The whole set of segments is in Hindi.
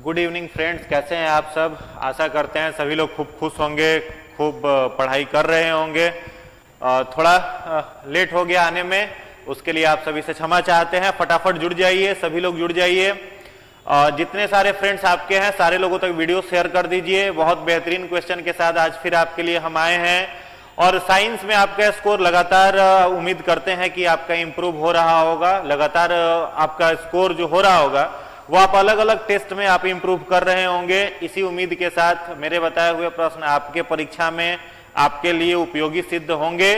गुड इवनिंग फ्रेंड्स, कैसे हैं आप सब। आशा करते हैं सभी लोग खूब खुश होंगे, खूब पढ़ाई कर रहे होंगे। थोड़ा लेट हो गया आने में, उसके लिए आप सभी से क्षमा चाहते हैं। फटाफट जुड़ जाइए, सभी लोग जुड़ जाइए। जितने सारे फ्रेंड्स आपके हैं सारे लोगों तक वीडियो शेयर कर दीजिए। बहुत बेहतरीन क्वेश्चन के साथ आज फिर आपके लिए हम आए हैं और साइंस में आपका स्कोर लगातार उम्मीद करते हैं कि आपका इंप्रूव हो रहा होगा। लगातार आपका स्कोर जो हो रहा होगा वो आप अलग अलग टेस्ट में आप इंप्रूव कर रहे होंगे। इसी उम्मीद के साथ मेरे बताए हुए प्रश्न आपके परीक्षा में आपके लिए उपयोगी सिद्ध होंगे।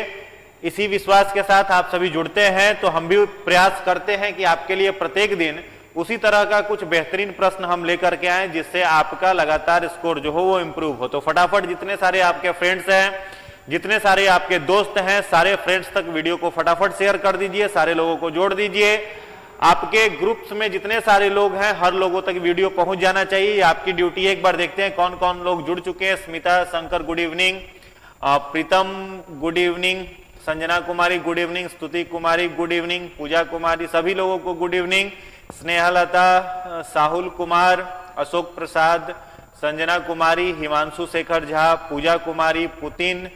इसी विश्वास के साथ आप सभी जुड़ते हैं तो हम भी प्रयास करते हैं कि आपके लिए प्रत्येक दिन उसी तरह का कुछ बेहतरीन प्रश्न हम लेकर के आए जिससे आपका लगातार स्कोर जो हो वो इंप्रूव हो। तो फटाफट जितने सारे आपके फ्रेंड्स हैं, जितने सारे आपके दोस्त हैं, सारे फ्रेंड्स तक वीडियो को फटाफट शेयर कर दीजिए, सारे लोगों को जोड़ दीजिए। आपके ग्रुप्स में जितने सारे लोग हैं हर लोगों तक वीडियो पहुंच जाना चाहिए, आपकी ड्यूटी है। एक बार देखते हैं कौन कौन लोग जुड़ चुके हैं। स्मिता शंकर गुड इवनिंग, प्रीतम गुड इवनिंग, संजना कुमारी गुड इवनिंग, स्तुति कुमारी गुड इवनिंग, पूजा कुमारी, सभी लोगों को गुड इवनिंग। स्नेहलता, साहुल कुमार, अशोक प्रसाद, संजना कुमारी, हिमांशु शेखर झा, पूजा कुमारी, पुतिन,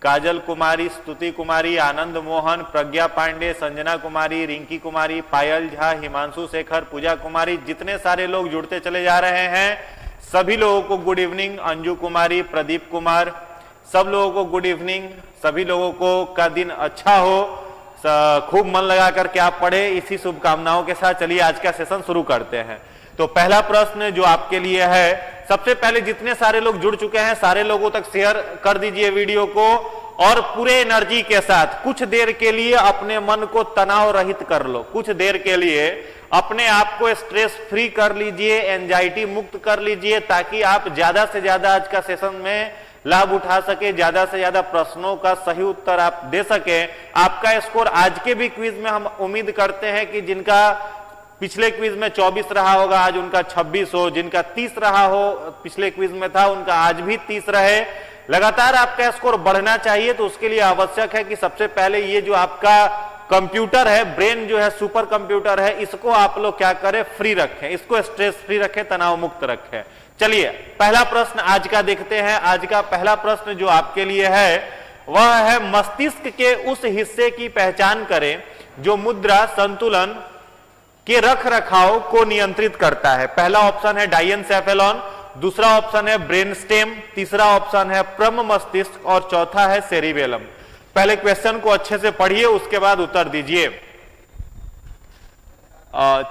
काजल कुमारी, स्तुति कुमारी, आनंद मोहन, प्रज्ञा पांडे, संजना कुमारी, रिंकी कुमारी, पायल झा, हिमांशु शेखर, पूजा कुमारी, जितने सारे लोग जुड़ते चले जा रहे हैं सभी लोगों को गुड इवनिंग। अंजू कुमारी, प्रदीप कुमार, सब लोगों को गुड इवनिंग। सभी लोगों को का दिन अच्छा हो, खूब मन लगा करके आप पढ़े, इसी शुभकामनाओं के साथ चलिए आज का सेशन शुरू करते हैं। तो पहला प्रश्न जो आपके लिए है, सबसे पहले जितने सारे लोग जुड़ चुके हैं सारे लोगों तक शेयर कर दीजिए वीडियो को और पूरे एनर्जी के साथ कुछ देर के लिए अपने मन को तनाव रहित कर लो। कुछ देर के लिए अपने आप को स्ट्रेस फ्री कर लीजिए, एंजाइटी मुक्त कर लीजिए ताकि आप ज्यादा से ज्यादा आज का सेशन में लाभ उठा सके, ज्यादा से ज्यादा प्रश्नों का सही उत्तर आप दे सके। आपका स्कोर आज के भी क्विज में हम उम्मीद करते हैं कि जिनका पिछले क्विज में 24 रहा होगा आज उनका 26 हो, जिनका 30 रहा हो पिछले क्विज में था उनका आज भी 30 रहे। लगातार आपका स्कोर बढ़ना चाहिए तो उसके लिए आवश्यक है कि सबसे पहले ये जो आपका कंप्यूटर है, ब्रेन जो है सुपर कंप्यूटर है, इसको आप लोग क्या करें, फ्री रखें, इसको स्ट्रेस फ्री रखें, तनाव मुक्त रखें। चलिए पहला प्रश्न आज का देखते हैं। आज का पहला प्रश्न जो आपके लिए है वह है मस्तिष्क के उस हिस्से की पहचान करें जो मुद्रा, संतुलन के रख रखाव को नियंत्रित करता है। पहला ऑप्शन है डाइएनसेफेलॉन, दूसरा ऑप्शन है ब्रेन स्टेम, तीसरा ऑप्शन है प्रम मस्तिष्क और चौथा है सेरिबेलम। पहले क्वेश्चन को अच्छे से पढ़िए उसके बाद उत्तर दीजिए।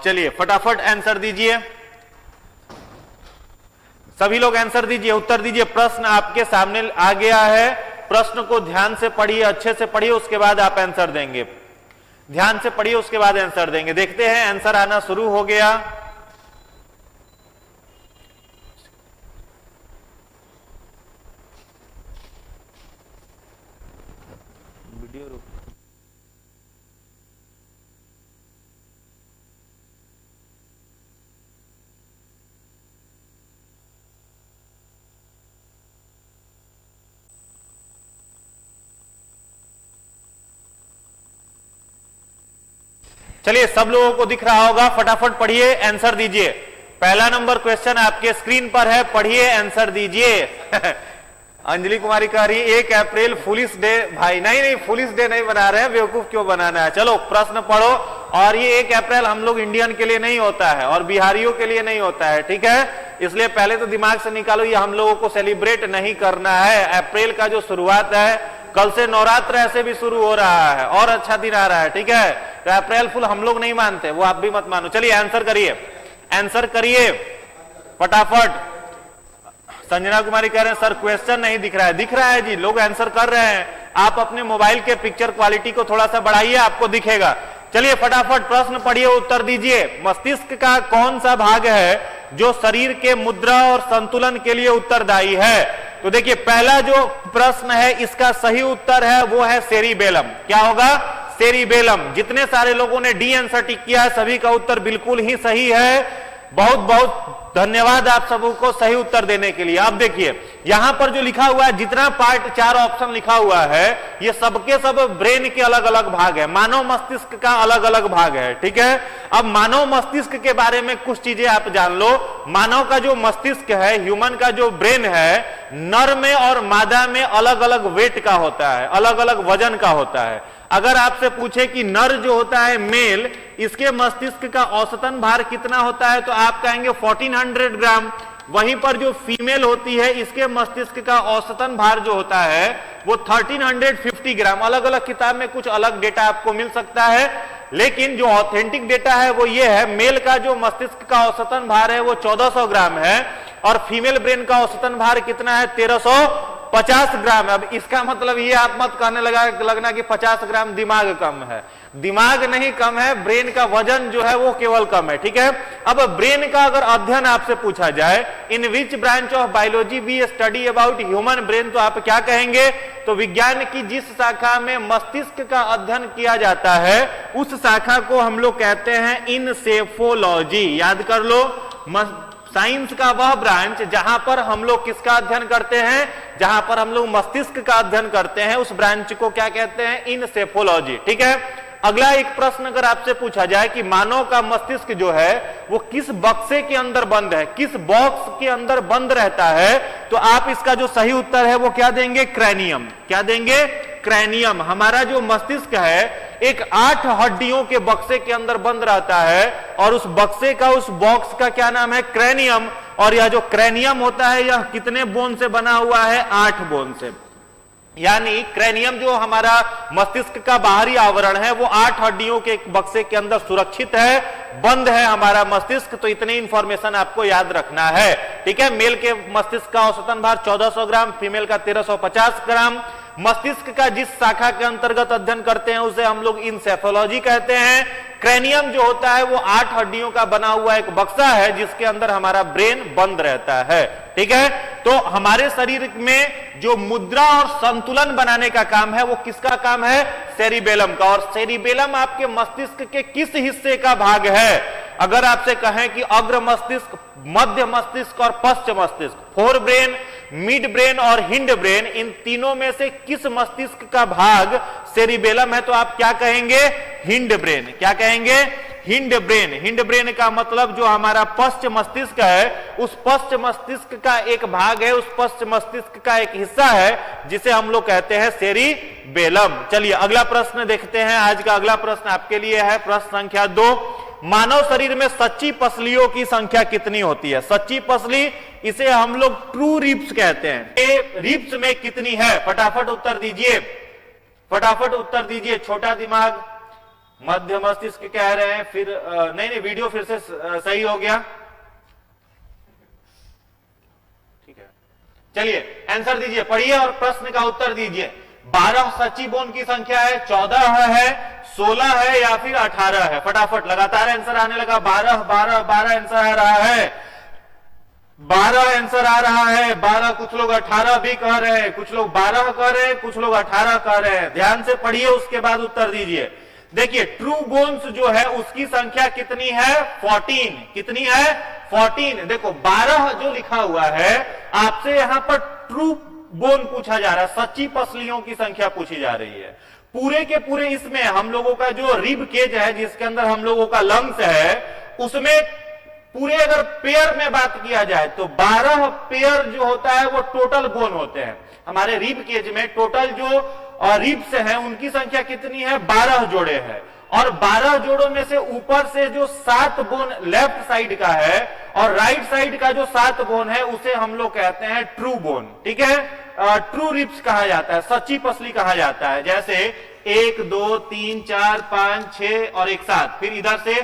चलिए फटाफट आंसर दीजिए, सभी लोग आंसर दीजिए, उत्तर दीजिए। प्रश्न आपके सामने आ गया है, प्रश्न को ध्यान से पढ़िए, अच्छे से पढ़िए, उसके बाद आप आंसर देंगे। ध्यान से पढ़िए उसके बाद आंसर देंगे। देखते हैं आंसर आना शुरू हो गया। वीडियो रुक, चलिए सब लोगों को दिख रहा होगा, फटाफट पढ़िए, आंसर दीजिए। पहला नंबर क्वेश्चन आपके स्क्रीन पर है, पढ़िए, आंसर दीजिए। अंजलि कुमारी कह रही 1 अप्रैल फुलिस डे। भाई नहीं, फुलिस डे नहीं बना रहे हैं, बेवकूफ क्यों बनाना है। चलो प्रश्न पढ़ो। और ये 1 अप्रैल हम लोग इंडियन के लिए नहीं होता है और बिहारियों के लिए नहीं होता है, ठीक है। इसलिए पहले तो दिमाग से निकालो, ये हम लोगों को सेलिब्रेट नहीं करना है। अप्रैल का जो शुरुआत है, कल से नवरात्र ऐसे भी शुरू हो रहा है और अच्छा दिन आ रहा है, ठीक है। तो अप्रैल फुल हम लोग नहीं मानते, वो आप भी मत मानो। चलिए आंसर करिए, आंसर करिए फटाफट। संजना कुमारी कह रहे हैं सर क्वेश्चन नहीं दिख रहा है। दिख रहा है जी, लोग आंसर कर रहे हैं। आप अपने मोबाइल के पिक्चर क्वालिटी को थोड़ा सा बढ़ाइए, आपको दिखेगा। चलिए फटाफट प्रश्न पढ़िए, उत्तर दीजिए। मस्तिष्क का कौन सा भाग है जो शरीर के मुद्रा और संतुलन के लिए उत्तरदायी है? तो देखिए पहला जो प्रश्न है इसका सही उत्तर है वो है सेरिबेलम। क्या होगा? सेरिबेलम। जितने सारे लोगों ने डी आंसर टिक किया है सभी का उत्तर बिल्कुल ही सही है। बहुत बहुत धन्यवाद आप सबको सही उत्तर देने के लिए। अब देखिए यहां पर जो लिखा हुआ है, जितना पार्ट 4 ऑप्शन लिखा हुआ है, ये सबके सब ब्रेन के अलग अलग भाग है, मानव मस्तिष्क का अलग अलग भाग है। ठीक है, अब मानव मस्तिष्क के बारे में कुछ चीजें आप जान लो। मानव का जो मस्तिष्क है, ह्यूमन का जो ब्रेन है, नर में और मादा में अलग अलग वेट का होता है, अलग अलग वजन का होता है। अगर आपसे पूछे कि नर जो होता है मेल, इसके मस्तिष्क का औसतन भार कितना होता है, तो आप कहेंगे 1400 ग्राम। वहीं पर जो फीमेल होती है, इसके मस्तिष्क का औसतन भार जो होता है वो 1350 ग्राम। अलग अलग किताब में कुछ अलग डेटा आपको मिल सकता है, लेकिन जो ऑथेंटिक डेटा है वो ये है, मेल का जो मस्तिष्क का औसतन भार है वो 1400 ग्राम है और फीमेल ब्रेन का औसतन भार कितना है, 1350 ग्राम है। अब इसका मतलब ये आप मत कहने लगना कि 50 ग्राम दिमाग कम है। दिमाग नहीं कम है, ब्रेन का वजन जो है वो केवल कम है। ठीक है, अब ब्रेन का अगर अध्ययन आपसे पूछा जाए, in which branch of biology we study about human brain, तो आप क्या कहेंगे, तो विज्ञान की जिस शाखा में मस्तिष्क का अध्ययन किया जाता है उस शाखा को हम लोग कहते हैं इनसेफोलॉजी। याद कर लो, साइंस का वह ब्रांच जहां पर हम लोग किसका अध्ययन करते हैं, जहां पर हम लोग मस्तिष्क का अध्ययन करते हैं, उस ब्रांच को क्या कहते हैं, इनसेफोलॉजी। ठीक है, अगला एक प्रश्न अगर आपसे पूछा जाए कि मानव का मस्तिष्क जो है वो किस बक्से के अंदर बंद है, किस बॉक्स के अंदर बंद रहता है, तो आप इसका जो सही उत्तर है वो क्या देंगे, क्रैनियम। क्या देंगे, क्रैनियम। हमारा जो मस्तिष्क है एक 8 हड्डियों के बक्से के अंदर बंद रहता है और उस बक्से का, उस बॉक्स का क्या नाम है, क्रैनियम। और यह जो क्रैनियम होता है यह कितने बोन से बना हुआ है, 8 बोन से। यानी क्रैनियम जो हमारा मस्तिष्क का बाहरी आवरण है वो 8 हड्डियों के बक्से के अंदर सुरक्षित है, बंद है हमारा मस्तिष्क। तो इतनी इंफॉर्मेशन आपको याद रखना है। ठीक है, मेल के मस्तिष्क का औसतन भार 1400 ग्राम, फीमेल का 1350 ग्राम। मस्तिष्क का जिस शाखा के अंतर्गत अध्ययन करते हैं उसे हम लोग इंसेफोलॉजी कहते हैं। क्रैनियम जो होता है वो 8 हड्डियों का बना हुआ एक बक्सा है जिसके अंदर हमारा ब्रेन बंद रहता है। ठीक है, तो हमारे शरीर में जो मुद्रा और संतुलन बनाने का काम है वो किसका काम है, सेरिबेलम का। और सेरिबेलम आपके मस्तिष्क के किस हिस्से का भाग है? अगर आपसे कहें कि अग्र मस्तिष्क, मध्य मस्तिष्क और पश्च मस्तिष्क, फोर ब्रेन, मिड ब्रेन और हिंड ब्रेन, इन तीनों में से किस मस्तिष्क का भाग सेरिबेलम है, तो आप क्या कहेंगे, हिंड ब्रेन। क्या कहेंगे, हिंड ब्रेन। हिंड ब्रेन का मतलब जो हमारा पश्च मस्तिष्क है उस पश्च मस्तिष्क का एक भाग है, उस पश्च मस्तिष्क का एक हिस्सा है जिसे हम लोग कहते हैं सेरिबेलम। चलिए अगला प्रश्न देखते हैं। आज का अगला प्रश्न आपके लिए है प्रश्न संख्या 2। मानव शरीर में सच्ची पसलियों की संख्या कितनी होती है? सच्ची पसली, इसे हम लोग ट्रू रिब्स कहते हैं। ये रिब्स में कितनी है? फटाफट उत्तर दीजिए, फटाफट उत्तर दीजिए। छोटा दिमाग, मध्य मस्तिष्क कह रहे हैं, फिर नहीं, वीडियो फिर से सही हो गया। ठीक है, चलिए आंसर दीजिए, पढ़िए और प्रश्न का उत्तर दीजिए। 12 सच्ची बोन की संख्या है, 14 है, 16 है या फिर 18 है? फटाफट लगातार आंसर आने लगा। 12 12 12 आंसर आ रहा है, 12 आंसर आ रहा है। 12, कुछ लोग 18 भी कह रहे हैं, कुछ लोग 12 कह रहे हैं, कुछ लोग 18 कह रहे हैं। ध्यान से पढ़िए, उसके बाद उत्तर दीजिए। देखिए ट्रू बोन्स जो है उसकी संख्या कितनी है? 14। कितनी है? 14। देखो 12 जो लिखा हुआ है, आपसे यहां पर ट्रू बोन पूछा जा रहा है, सच्ची पसलियों की संख्या पूछी जा रही है। पूरे के पूरे इसमें हम लोगों का जो रिब केज है, जिसके अंदर हम लोगों का लंग्स है, उसमें पूरे अगर पेयर में बात किया जाए तो 12 पेयर जो होता है वो टोटल बोन होते हैं। हमारे रिब केज में टोटल जो रिब्स हैं उनकी संख्या कितनी है? 12 जोड़े हैं। और 12 जोड़ों में से ऊपर से जो 7 बोन लेफ्ट साइड का है और राइट साइड का जो 7 बोन है उसे हम लोग कहते हैं ट्रू बोन। ठीक है, ट्रू रिब्स कहा जाता है, सच्ची पसली कहा जाता है। जैसे 1 2 3 4 5 6 और एक 7, फिर इधर से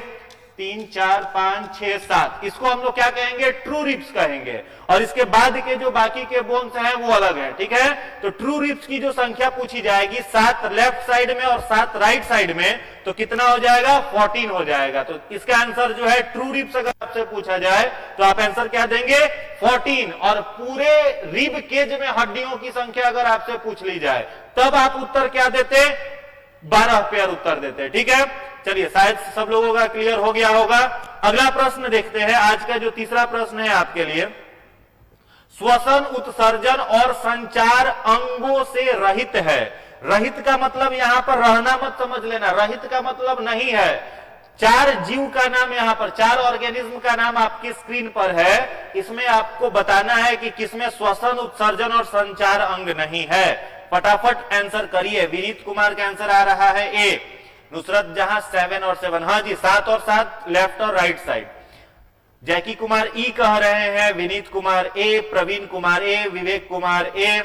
3 4 5 6 7, इसको हम लोग क्या कहेंगे? ट्रू रिब्स कहेंगे। और इसके बाद के जो बाकी के बोन्स हैं वो अलग है। ठीक है, तो ट्रू रिब्स की जो संख्या पूछी जाएगी 7 लेफ्ट साइड में और 7 राइट साइड में, तो कितना हो जाएगा? 14 हो जाएगा। तो इसका आंसर जो है ट्रू रिब्स अगर आपसे पूछा जाए तो आप आंसर क्या देंगे? 14। और पूरे रिब केज में हड्डियों की संख्या अगर आपसे पूछ ली जाए तब आप उत्तर क्या देते? 12 पेयर उत्तर देते। ठीक है, चलिए शायद सब लोगों का क्लियर हो गया होगा। अगला प्रश्न देखते हैं। आज का जो तीसरा प्रश्न है आपके लिए, श्वसन, उत्सर्जन और संचार अंगों से रहित है। रहित का मतलब यहां पर रहना मत समझ लेना, रहित का मतलब नहीं है। 4 जीव का नाम यहां पर, 4 ऑर्गेनिज्म का नाम आपकी स्क्रीन पर है। इसमें आपको बताना है कि किसमें श्वसन, उत्सर्जन और संचार अंग नहीं है। फटाफट आंसर करिए। विनीत कुमार का आंसर आ रहा है ए। नुसरत जहां 7 और 7, हाँ जी 7 और 7 लेफ्ट और राइट साइड। जैकी कुमार ई कह रहे हैं, विनीत कुमार ए, प्रवीण कुमार ए, विवेक कुमार ए।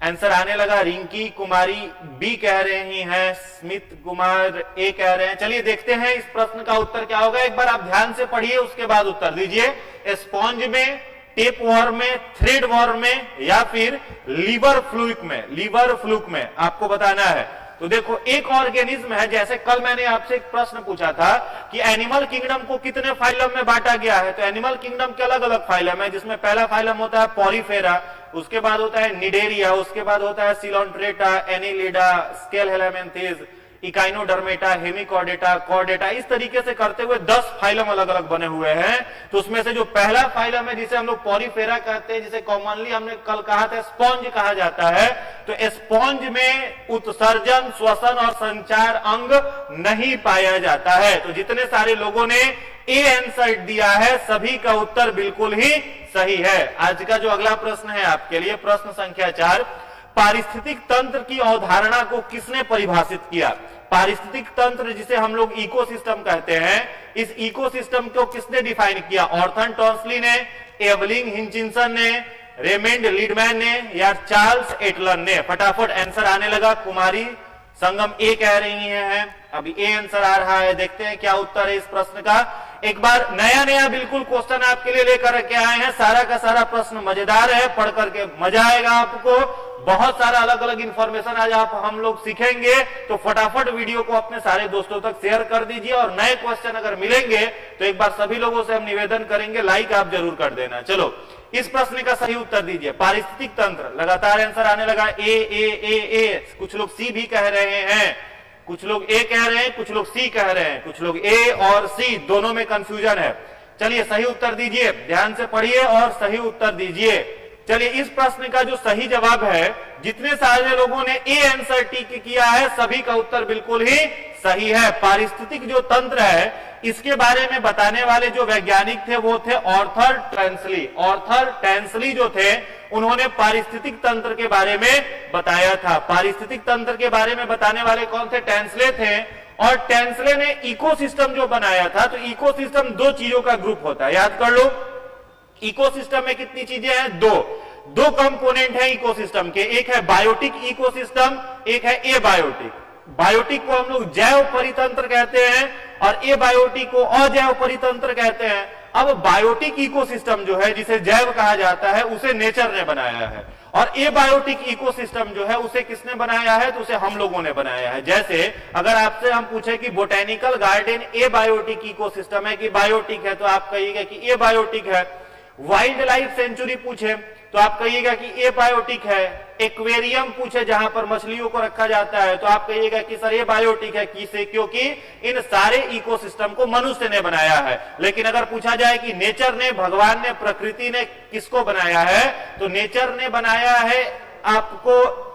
आंसर आने लगा। रिंकी कुमारी बी कह रही हैं, स्मित कुमार ए कह रहे हैं। चलिए देखते हैं इस प्रश्न का उत्तर क्या होगा। एक बार आप ध्यान से पढ़िए, उसके बाद उत्तर दीजिए। स्पॉन्ज में, टेप वॉर्म में, थ्रेड वॉर्म में या फिर लीवर फ्लूक में, लीवर फ्लूक में आपको बताना है। तो देखो एक ऑर्गेनिज्म है, जैसे कल मैंने आपसे एक प्रश्न पूछा था कि एनिमल किंगडम को कितने फाइलम में बांटा गया है। तो एनिमल किंगडम के अलग अलग फाइलम है, जिसमें पहला फाइलम होता है पॉरीफेरा, उसके बाद होता है निडेरिया, उसके बाद होता है coelenterata, annelida, aschelminthes, echinodermata, hemichordata, chordata. इस तरीके से करते हुए 10 फाइलम अलग अलग बने हुए हैं। तो उसमें से जो पहला फाइलम है, जिसे हम लोग पॉरीफेरा कहते हैं, जिसे कॉमनली हमने कल कहा था स्पॉन्ज कहा जाता है, तो स्पॉन्ज में उत्सर्जन, श्वसन और संचार अंग नहीं पाया जाता है। तो जितने सारे लोगों ने ए आंसर दिया है, सभी का उत्तर बिल्कुल ही सही है। आज का जो अगला प्रश्न है आपके लिए, प्रश्न संख्या 4, पारिस्थितिक तंत्र की अवधारणा को किसने परिभाषित किया। पारिस्थितिक तंत्र जिसे हम लोग इकोसिस्टम कहते हैं, इस इकोसिस्टम को किसने डिफाइन किया। ऑर्थन टॉन्सली ने, एवलिंग हिचिंसन ने, रेमंड लीडमैन ने या चार्ल्स एटलन ने। फटाफट आंसर आने लगा। कुमारी संगम ए कह रही हैं, अभी ए आंसर आ रहा है। देखते हैं क्या उत्तर है इस प्रश्न का। एक बार नया बिल्कुल क्वेश्चन आपके लिए लेकर के आए हैं। सारा का सारा प्रश्न मजेदार है, पढ़ करके मजा आएगा आपको। बहुत सारा अलग अलग इंफॉर्मेशन आज हम लोग सीखेंगे। तो फटाफट वीडियो को अपने सारे दोस्तों तक शेयर कर दीजिए, और नए क्वेश्चन अगर मिलेंगे तो एक बार सभी लोगों से हम निवेदन करेंगे, लाइक आप जरूर कर देना। चलो इस प्रश्न का सही उत्तर दीजिए। पारिस्थितिक तंत्र, लगातार आंसर आने लगा। ए ए ए ए, कुछ लोग सी भी कह रहे हैं, कुछ लोग ए कह रहे हैं, कुछ लोग सी कह रहे हैं, कुछ लोग ए और सी दोनों में कंफ्यूजन है। चलिए सही उत्तर दीजिए, ध्यान से पढ़िए और सही उत्तर दीजिए। चलिए इस प्रश्न का जो सही जवाब है, जितने सारे लोगों ने ए आंसर टिक किया है, सभी का उत्तर बिल्कुल ही सही है। पारिस्थितिक जो तंत्र है, इसके बारे में बताने वाले जो वैज्ञानिक थे वो थे ऑर्थर टैंसली। ऑर्थर टैंसली जो थे, उन्होंने पारिस्थितिक तंत्र के बारे में बताया था। पारिस्थितिक तंत्र के बारे में बताने वाले कौन थे? टैंसले थे। और टैंसले ने इकोसिस्टम जो बनाया था, तो इकोसिस्टम 2 चीजों का ग्रुप होता है, याद कर लो। इकोसिस्टम में कितनी चीजें हैं? दो कंपोनेंट है इकोसिस्टम के। एक है बायोटिक इकोसिस्टम, एक है एबायोटिक। बायोटिक को हम लोग जैव परितंत्र कहते हैं और एबायोटिक को अजैव परितंत्र कहते हैं। अब बायोटिक इकोसिस्टम जो है, जिसे जैव कहा जाता है, उसे नेचर ने बनाया है, और एबायोटिक इकोसिस्टम जो है उसे किसने बनाया है? तो उसे हम लोगों ने बनाया है। जैसे अगर आपसे हम पूछे कि बोटेनिकल गार्डन एबायोटिक इकोसिस्टम है कि बायोटिक है, तो आप कहिएगा कि एबायोटिक है। वाइल्ड लाइफ सेंचुरी पूछे तो आप कहिएगा कि एबायोटिक है। एक्वेरियम पूछे जहां पर मछलियों को रखा जाता है, तो आप कहिएगा कि सर ये बायोटिक है। किसे? क्योंकि इन सारे इकोसिस्टम को मनुष्य ने बनाया है। लेकिन अगर पूछा जाए कि नेचर ने, भगवान ने, प्रकृति ने किसको बनाया है, तो नेचर ने बनाया है आपको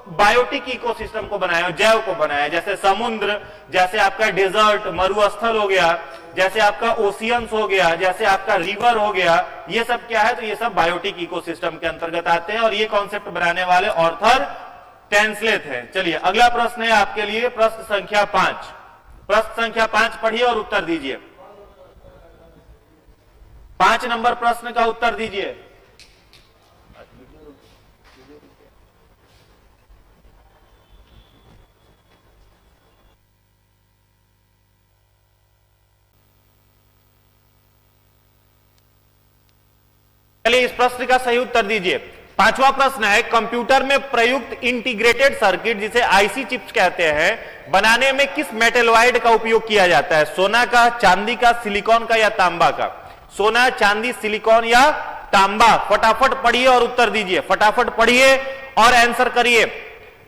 बायोटिक इकोसिस्टम को बनाया, जैव को बनाया। जैसे समुद्र, जैसे आपका डेजर्ट, मरुस्थल हो गया, जैसे आपका ओशियंस हो गया, जैसे आपका रिवर हो गया, ये सब क्या है? तो ये सब बायोटिक इकोसिस्टम के अंतर्गत आते हैं, और ये कॉन्सेप्ट बनाने वाले ऑर्थर टैंसले थे। चलिए अगला प्रश्न है आपके लिए, प्रश्न संख्या 5। प्रश्न संख्या 5 पढ़िए और उत्तर दीजिए। 5 नंबर प्रश्न का उत्तर दीजिए। चलिए इस प्रश्न का सही उत्तर दीजिए। 5वां प्रश्न है, कंप्यूटर में प्रयुक्त इंटीग्रेटेड सर्किट, जिसे आईसी चिप्स कहते हैं, बनाने में किस मेटलॉइड का उपयोग किया जाता है? सोना का, चांदी का, सिलिकॉन का या तांबा का? सोना, चांदी, सिलिकॉन या तांबा? फटाफट पढ़िए और उत्तर दीजिए। फटाफट पढ़िए और आंसर करिए।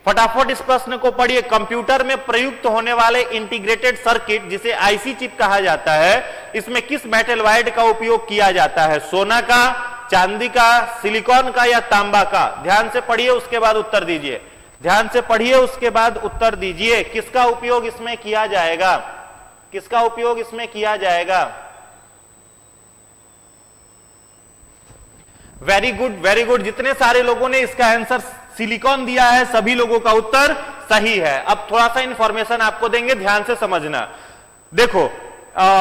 फटाफट इस प्रश्न को पढ़िए। कंप्यूटर में प्रयुक्त होने वाले इंटीग्रेटेड सर्किट जिसे आईसी चिप कहा जाता है, इसमें किस मेटल वाइड का उपयोग किया जाता है? सोना का, चांदी का, सिलिकॉन का या तांबा का? ध्यान से पढ़िए, उसके बाद उत्तर दीजिए। ध्यान से पढ़िए, उसके बाद उत्तर दीजिए। किसका उपयोग इसमें किया जाएगा? किसका उपयोग इसमें किया जाएगा? Very good, very good. जितने सारे लोगों ने इसका आंसर सिलिकॉन दिया है, सभी लोगों का उत्तर सही है। अब थोड़ा सा इंफॉर्मेशन आपको देंगे, ध्यान से समझना। देखो,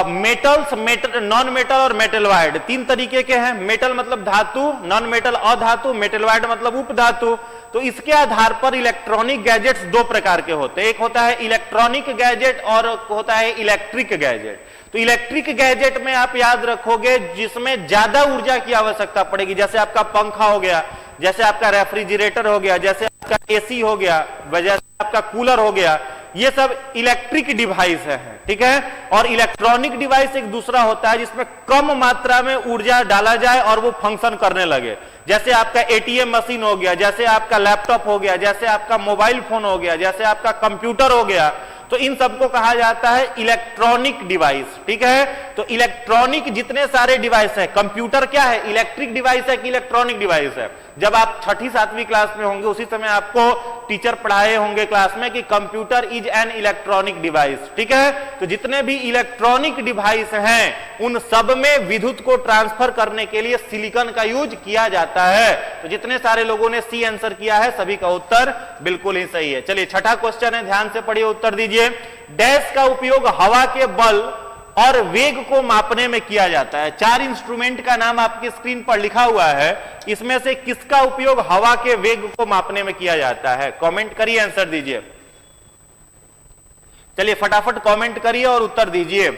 मेटल्स, नॉन मेटल और मेटल वाइड तीन तरीके के हैं। मेटल मतलब धातु, नॉन मेटल अधातु, मेटल वाइड मतलब उपधातु। तो इसके आधार पर इलेक्ट्रॉनिक गैजेट्स दो प्रकार के होते हैं। एक होता है इलेक्ट्रॉनिक गैजेट और होता है इलेक्ट्रिक गैजेट। तो इलेक्ट्रिक गैजेट में आप याद रखोगे जिसमें ज्यादा ऊर्जा की आवश्यकता पड़ेगी, जैसे आपका पंखा हो गया, जैसे आपका रेफ्रिजरेटर हो गया, जैसे आपका एसी हो गया, जैसे आपका कूलर हो गया, ये सब इलेक्ट्रिक डिवाइस है, ठीक है। और इलेक्ट्रॉनिक डिवाइस एक दूसरा होता है जिसमें कम मात्रा में ऊर्जा डाला जाए और वो फंक्शन करने लगे, जैसे आपका एटीएम मशीन हो गया, जैसे आपका लैपटॉप हो गया, जैसे आपका मोबाइल फोन हो गया, जैसे आपका कंप्यूटर हो गया। तो इन सबको कहा जाता है इलेक्ट्रॉनिक डिवाइस, ठीक है। तो इलेक्ट्रॉनिक जितने सारे डिवाइस है, कंप्यूटर क्या है, इलेक्ट्रिक डिवाइस है कि इलेक्ट्रॉनिक डिवाइस है? जब आप 6ठी 7वीं क्लास में होंगे उसी समय आपको टीचर पढ़ाए होंगे क्लास में कि computer is an electronic device, ठीक है। तो जितने भी इलेक्ट्रॉनिक डिवाइस हैं उन सब में विद्युत को ट्रांसफर करने के लिए सिलिकॉन का यूज किया जाता है। तो जितने सारे लोगों ने सी आंसर किया है सभी का उत्तर बिल्कुल ही सही है। चलिए, छठा क्वेश्चन है, ध्यान से पढ़िए, उत्तर दीजिए। डैश का उपयोग हवा के बल और वेग को मापने में किया जाता है। 4 इंस्ट्रूमेंट का नाम आपकी स्क्रीन पर लिखा हुआ है, इसमें से किसका उपयोग हवा के वेग को मापने में किया जाता है? कमेंट करिए, आंसर दीजिए। चलिए फटाफट कमेंट करिए और उत्तर दीजिए।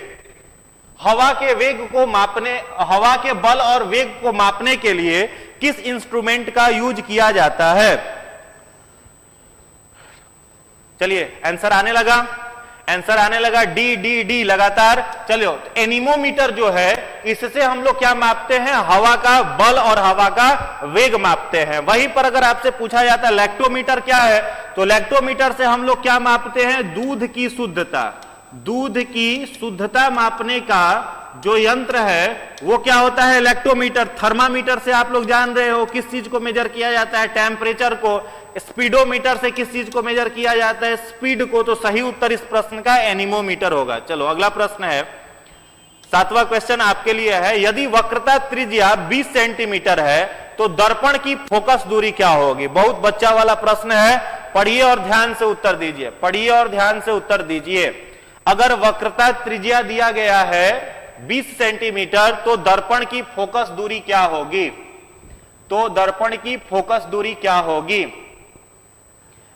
हवा के वेग को मापने, हवा के बल और वेग को मापने के लिए किस इंस्ट्रूमेंट का यूज किया जाता है? चलिए आंसर आने लगा, आंसर आने लगा, डी डी डी लगातार। चलो, एनीमोमीटर जो है इससे हम लोग क्या मापते हैं? हवा का बल और हवा का वेग मापते हैं। वहीं पर अगर आपसे पूछा जाता है लैक्टोमीटर क्या है, तो लैक्टोमीटर से हम लोग क्या मापते हैं? दूध की शुद्धता। दूध की शुद्धता मापने का जो यंत्र है वो क्या होता है? लैक्टोमीटर। थर्मामीटर से आप लोग जान रहे हो किस चीज को मेजर किया जाता है? टेम्परेचर को। स्पीडोमीटर से किस चीज को मेजर किया जाता है? स्पीड को। तो सही उत्तर इस प्रश्न का एनीमोमीटर होगा। चलो अगला प्रश्न है, 7वां क्वेश्चन आपके लिए है। यदि वक्रता त्रिज्या 20 सेंटीमीटर है तो दर्पण की फोकस दूरी क्या होगी? बहुत बच्चा वाला प्रश्न है, पढ़िए और ध्यान से उत्तर दीजिए। पढ़िए और ध्यान से उत्तर दीजिए। अगर वक्रता त्रिज्या दिया गया है 20 सेंटीमीटर तो दर्पण की फोकस दूरी क्या होगी? तो दर्पण की फोकस दूरी क्या होगी?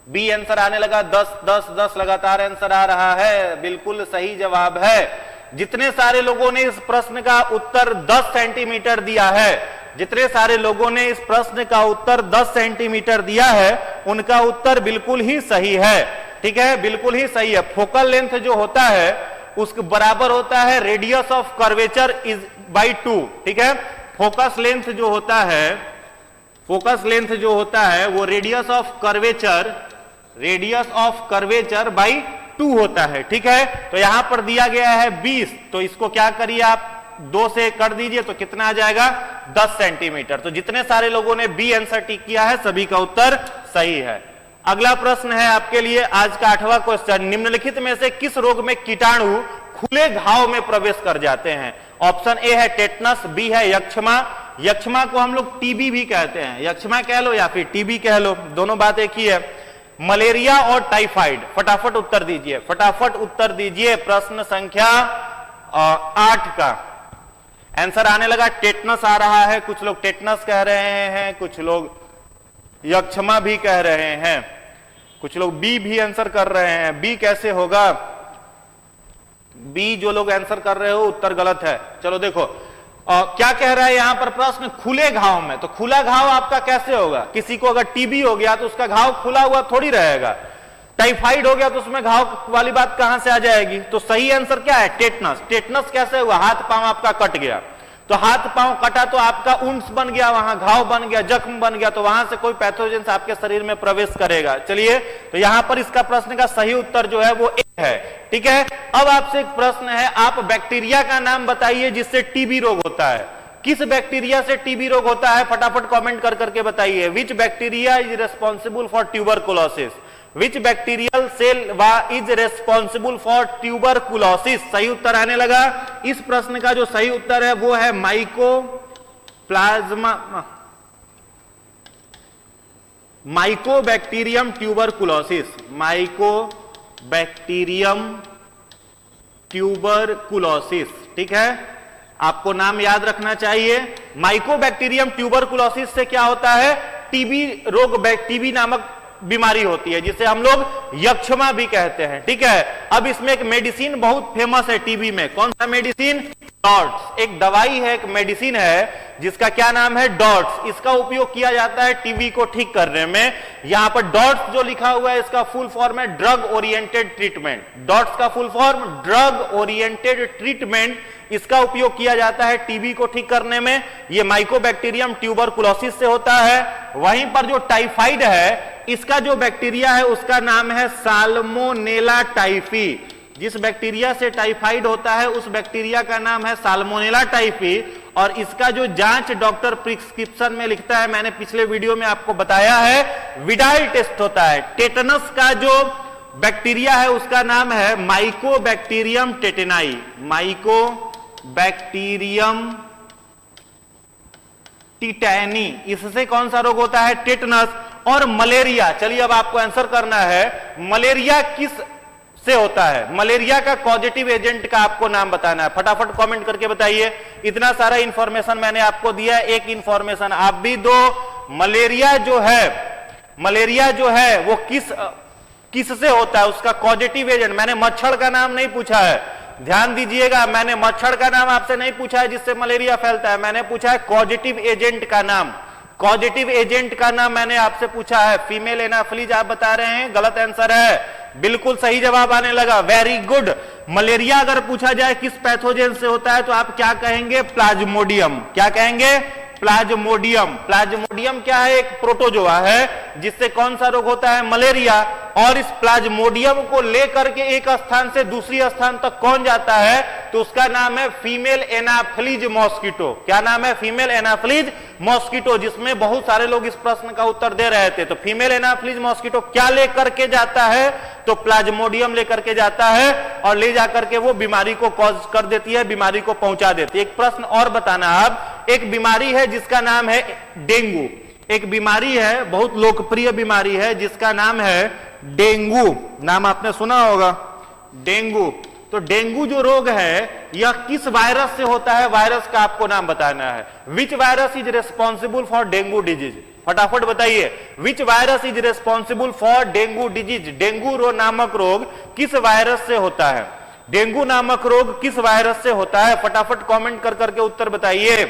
बी आंसर आने लगा, 10 10 10 लगातार आंसर आ रहा है, बिल्कुल सही जवाब है। जितने सारे लोगों ने इस प्रश्न का उत्तर 10 सेंटीमीटर दिया है, जितने सारे लोगों ने इस प्रश्न का उत्तर 10 सेंटीमीटर दिया है उनका उत्तर बिल्कुल ही सही है, ठीक है, बिल्कुल ही सही है। फोकल लेंथ जो होता है उसके बराबर होता है radius of curvature is by 2, ठीक है। फोकस लेंथ जो होता है, फोकस लेंथ जो होता है वो रेडियस ऑफ कर्वेचर बाई 2 होता है, ठीक है। तो यहां पर दिया गया है 20, तो इसको क्या करिए आप 2 से कर दीजिए तो कितना आ जाएगा? 10 सेंटीमीटर। तो जितने सारे लोगों ने बी आंसर टिक किया है सभी का उत्तर सही है। अगला प्रश्न है आपके लिए आज का 8वां क्वेश्चन। निम्नलिखित में से किस रोग में कीटाणु खुले घाव में प्रवेश कर जाते हैं? ऑप्शन ए है टेटनस, बी है यक्षमा। यक्षमा को हम लोग टीबी भी कहते हैं, यक्षमा कह लो या फिर टीबी कह लो, दोनों बात एक ही है। मलेरिया और टाइफाइड। फटाफट उत्तर दीजिए, फटाफट उत्तर दीजिए। प्रश्न संख्या 8 का आंसर आने लगा। टेटनस आ रहा है, कुछ लोग टेटनस कह रहे हैं, कुछ लोग यक्षमा भी कह रहे हैं, कुछ लोग बी भी आंसर कर रहे हैं। बी कैसे होगा? बी जो लोग आंसर कर रहे हो उत्तर गलत है। चलो देखो क्या कह रहा है यहां पर प्रश्न, खुले घाव में। तो खुला घाव आपका कैसे होगा? किसी को अगर टीबी हो गया तो उसका घाव खुला हुआ थोड़ी रहेगा। टाइफाइड हो गया तो उसमें घाव वाली बात कहां से आ जाएगी? तो सही आंसर क्या है? टेटनस। टेटनस कैसे हुआ? हाथ पांव आपका कट गया। तो हाथ पांव कटा तो आपका ऊंट बन गया, वहां घाव बन गया, जख्म बन गया, तो वहां से कोई पैथोजेंस आपके शरीर में प्रवेश करेगा। चलिए, तो यहां पर इसका प्रश्न का सही उत्तर जो है वो ए है। ठीक है, अब आपसे एक प्रश्न है, आप बैक्टीरिया का नाम बताइए जिससे टीबी रोग होता है। किस बैक्टीरिया से टीबी रोग होता है? फटाफट कमेंट कर करके बताइए। Which bacteria is responsible for tuberculosis? Which bacterial cell is responsible for tuberculosis? सही उत्तर आने लगा। इस प्रश्न का जो सही उत्तर है वो है माइकोबैक्टीरियम ट्यूबरकुलोसिस। Mycobacterium tuberculosis. ठीक है, आपको नाम याद रखना चाहिए। माइकोबैक्टीरियम ट्यूबरकुलोसिस से क्या होता है? टीबी रोग, टीबी नामक बीमारी होती है जिसे हम लोग यक्षमा भी कहते हैं। ठीक है, अब इसमें एक मेडिसिन बहुत फेमस है टीबी में। कौन सा मेडिसिन? डॉट्स। एक दवाई है, एक मेडिसिन है जिसका क्या नाम है? डॉट्स। इसका उपयोग किया जाता है टीबी को ठीक करने में। यहां पर डॉट्स जो लिखा हुआ है इसका फुल फॉर्म है ड्रग ओरिएंटेड ट्रीटमेंट। डॉट्स का full form drug oriented treatment. इसका उपयोग किया जाता है टीबी को ठीक करने में। यह माइकोबैक्टीरियम ट्यूबरकुलोसिस से होता है। वहीं पर जो टाइफाइड है, इसका जो बैक्टीरिया है उसका नाम है साल्मोनेला टाइफी। जिस बैक्टीरिया से टाइफाइड होता है उस बैक्टीरिया का नाम है साल्मोनेला टाइफी। और इसका जो जांच डॉक्टर प्रिस्क्रिप्शन में लिखता है, मैंने पिछले वीडियो में आपको बताया है, विडाइल टेस्ट होता है। टेटनस का जो बैक्टीरिया है उसका नाम है माइकोबैक्टीरियम टेटेनाई। माइकोबैक्टीरियम टिटैनी। इससे कौन सा रोग होता है? टेटनस। और मलेरिया, चलिए अब आपको आंसर करना है, मलेरिया किस से होता है? मलेरिया का कॉजेटिव एजेंट का आपको नाम बताना है। फटाफट कमेंट करके बताइए। इतना सारा इंफॉर्मेशन मैंने आपको दिया, एक इंफॉर्मेशन आप भी दो। मलेरिया जो है वो किस से होता है? उसका कॉजेटिव एजेंट। मैंने मच्छर का नाम नहीं पूछा है, ध्यान दीजिएगा। मैंने मच्छर का नाम आपसे नहीं पूछा है जिससे मलेरिया फैलता है, मैंने पूछा है कॉजेटिव एजेंट का नाम। कॉजेटिव एजेंट का नाम मैंने आपसे पूछा है। फीमेल एनाफिलीज आप बता रहे हैं, गलत आंसर है। बिल्कुल सही जवाब आने लगा, वेरी गुड। मलेरिया अगर पूछा जाए किस पैथोजेन से होता है तो आप क्या कहेंगे? प्लाज्मोडियम। क्या कहेंगे? प्लाज्मोडियम। प्लाज्मोडियम क्या है? एक प्रोटोजोआ है जिससे कौन सा रोग होता है? मलेरिया। और इस प्लाज्मोडियम को लेकर के एक स्थान से दूसरी स्थान तक कौन जाता है? तो उसका नाम है फीमेल एनाफिलीज मॉस्किटो। क्या नाम है? Female Anopheles mosquito. जिसमें बहुत सारे लोग इस प्रश्न का उत्तर दे रहे थे। तो फीमेल एनाफिलीज मॉस्किटो क्या लेकर के जाता है? तो प्लाज्मोडियम लेकर के जाता है और ले जाकर के वो बीमारी को कॉज कर देती है, बीमारी को पहुंचा देती है। एक प्रश्न और बताना आप, एक बीमारी है जिसका नाम है डेंगू। एक बीमारी है, बहुत लोकप्रिय बीमारी है जिसका नाम है डेंगू। नाम आपने सुना होगा, डेंगू। तो डेंगू जो रोग है यह किस वायरस से होता है? वायरस का आपको नाम बताना है। Which virus is responsible for dengue disease? फटाफट बताइए, which virus is responsible for dengue disease? Dengue नामक रोग किस वायरस से होता है? डेंगू नामक रोग किस वायरस से होता है? फटाफट कमेंट कर करके उत्तर बताइए।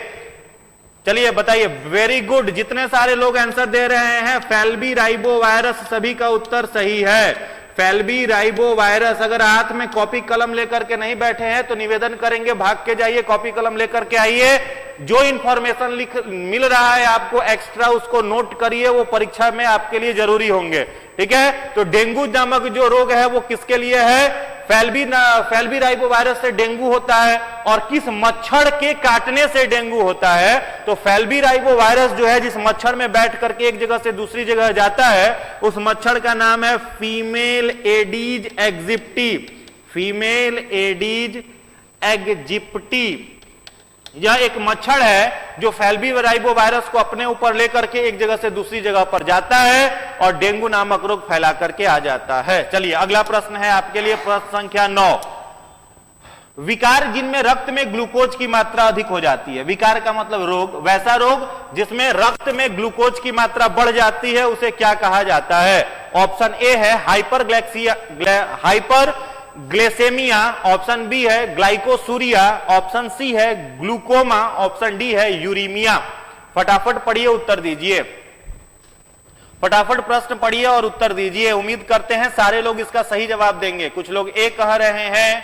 चलिए बताइए, वेरी गुड। जितने सारे लोग आंसर दे रहे हैं, फैल्बी राइबो वायरस, सभी का उत्तर सही है। फैल्बी राइबो वायरस। अगर हाथ में कॉपी कलम लेकर के नहीं बैठे हैं तो निवेदन करेंगे, भाग के जाइए, कॉपी कलम लेकर के आइए। जो इंफॉर्मेशन मिल रहा है आपको एक्स्ट्रा, उसको नोट करिए, वो परीक्षा में आपके लिए जरूरी होंगे। ठीक है, तो डेंगू नामक जो रोग है वो किसके लिए है? फैल्बी राइबो वायरस से डेंगू होता है। और किस मच्छर के काटने से डेंगू होता है? तो फैल्बी राइबो वायरस जो है जिस मच्छर में बैठ करके एक जगह से दूसरी जगह जाता है, उस मच्छर का नाम है female aedes aegypti. Female aedes aegypti. यह एक मच्छर है जो फैल्बी राइबो वायरस को अपने ऊपर लेकर के एक जगह से दूसरी जगह पर जाता है और डेंगू नामक रोग फैला करके आ जाता है। चलिए अगला प्रश्न है आपके लिए, प्रश्न संख्या 9। विकार जिनमें रक्त में ग्लूकोज की मात्रा अधिक हो जाती है। विकार का मतलब रोग, वैसा रोग जिसमें रक्त में ग्लूकोज की मात्रा बढ़ जाती है, उसे क्या कहा जाता है? ऑप्शन ए है हाइपर ग्लेसेमिया, ऑप्शन बी है ग्लाइकोसूरिया, ऑप्शन सी है ग्लूकोमा, ऑप्शन डी है यूरीमिया। फटाफट पढ़िए, उत्तर दीजिए। फटाफट प्रश्न पढ़िए और उत्तर दीजिए। उम्मीद करते हैं सारे लोग इसका सही जवाब देंगे। कुछ लोग ए कह रहे हैं,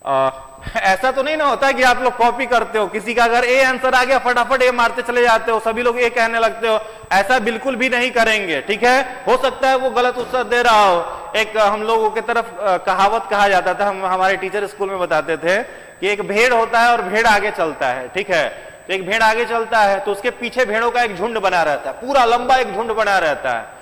ऐसा तो नहीं ना होता कि आप लोग कॉपी करते हो, किसी का अगर ए आंसर आ गया फटाफट ए मारते चले जाते हो, सभी लोग ए कहने लगते हो, ऐसा बिल्कुल भी नहीं करेंगे, ठीक है। हो सकता है वो गलत उत्तर दे रहा हो। एक हम लोगों की तरफ कहावत कहा जाता था, हम हमारे टीचर स्कूल में बताते थे कि एक भेड़ होता है और भेड़ आगे चलता है, ठीक है। तो एक भेड़ आगे चलता है तो उसके पीछे भेड़ों का एक झुंड बना रहता है, पूरा लंबा एक झुंड बना रहता है।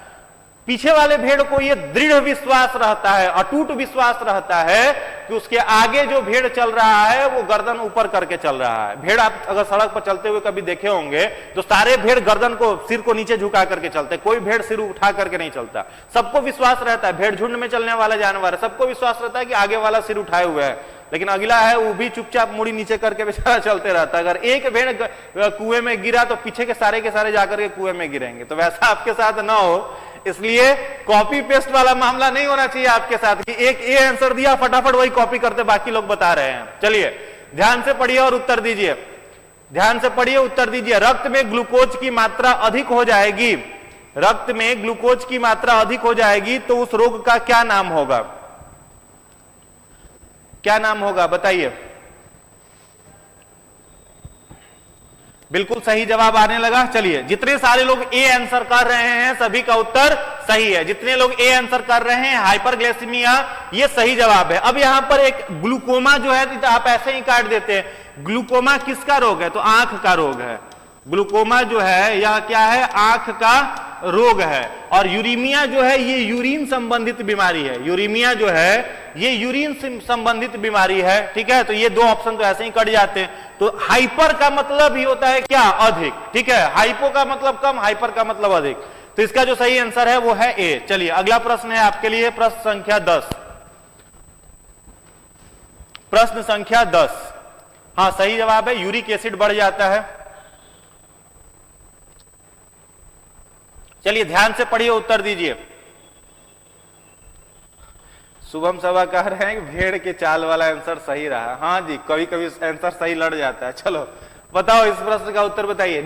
पीछे वाले भेड़ को यह दृढ़ विश्वास रहता है, अटूट विश्वास रहता है कि उसके आगे जो भेड़ चल रहा है वो गर्दन ऊपर करके चल रहा है। भेड़ आप अगर सड़क पर चलते हुए कभी देखे होंगे तो सारे भेड़ गर्दन को, सिर को नीचे झुका करके चलते, कोई भेड़ सिर उठा करके नहीं चलता। सबको विश्वास रहता है, भेड़ झुंड में चलने वाला जानवर है, सबको विश्वास रहता है कि आगे वाला सिर उठाए हुए है, लेकिन अगला है वो भी चुपचाप मुड़ी नीचे करके बेचारा चलते रहता है। अगर एक भेड़ कुएं में गिरा तो पीछे के सारे जाकर के कुएं में गिरेंगे। तो वैसा आपके साथ ना हो, इसलिए कॉपी पेस्ट वाला मामला नहीं होना चाहिए आपके साथ कि एक ए आंसर दिया फटाफट वही कॉपी करते बाकी लोग बता रहे हैं। चलिए ध्यान से पढ़िए और उत्तर दीजिए, ध्यान से पढ़िए उत्तर दीजिए। रक्त में ग्लूकोज की मात्रा अधिक हो जाएगी, रक्त में ग्लूकोज की मात्रा अधिक हो जाएगी तो उस रोग का क्या नाम होगा? क्या नाम होगा बताइए। बिल्कुल सही जवाब आने लगा। चलिए जितने सारे लोग ए आंसर कर रहे हैं सभी का उत्तर सही है। जितने लोग ए आंसर कर रहे हैं हाइपरग्लाइसीमिया, ये सही जवाब है। अब यहां पर एक ग्लूकोमा जो है तो आप ऐसे ही काट देते हैं। ग्लूकोमा किसका रोग है? तो आंख का रोग है। ग्लूकोमा जो है यह क्या है? आंख का रोग है। और यूरीमिया जो है ये यूरिन संबंधित बीमारी है। यूरीमिया जो है ये यूरिन संबंधित बीमारी है, ठीक है। तो ये दो ऑप्शन तो ऐसे ही कट जाते हैं। तो हाइपर का मतलब ही होता है क्या? अधिक, ठीक है। हाइपो का मतलब कम, हाइपर का मतलब अधिक। तो इसका जो सही आंसर है वो है ए। चलिए अगला प्रश्न है आपके लिए, प्रश्न संख्या 10। प्रश्न संख्या 10, हाँ सही जवाब है, यूरिक एसिड बढ़ जाता है। चलिए ध्यान से पढ़िए, उत्तर दीजिए। शुभम सभा कह रहे हैं कि भेड़ के चाल वाला आंसर सही रहा। हाँ जी, कभी कभी आंसर सही लड़ जाता है। चलो बताओ इस प्रश्न का उत्तर बताइए।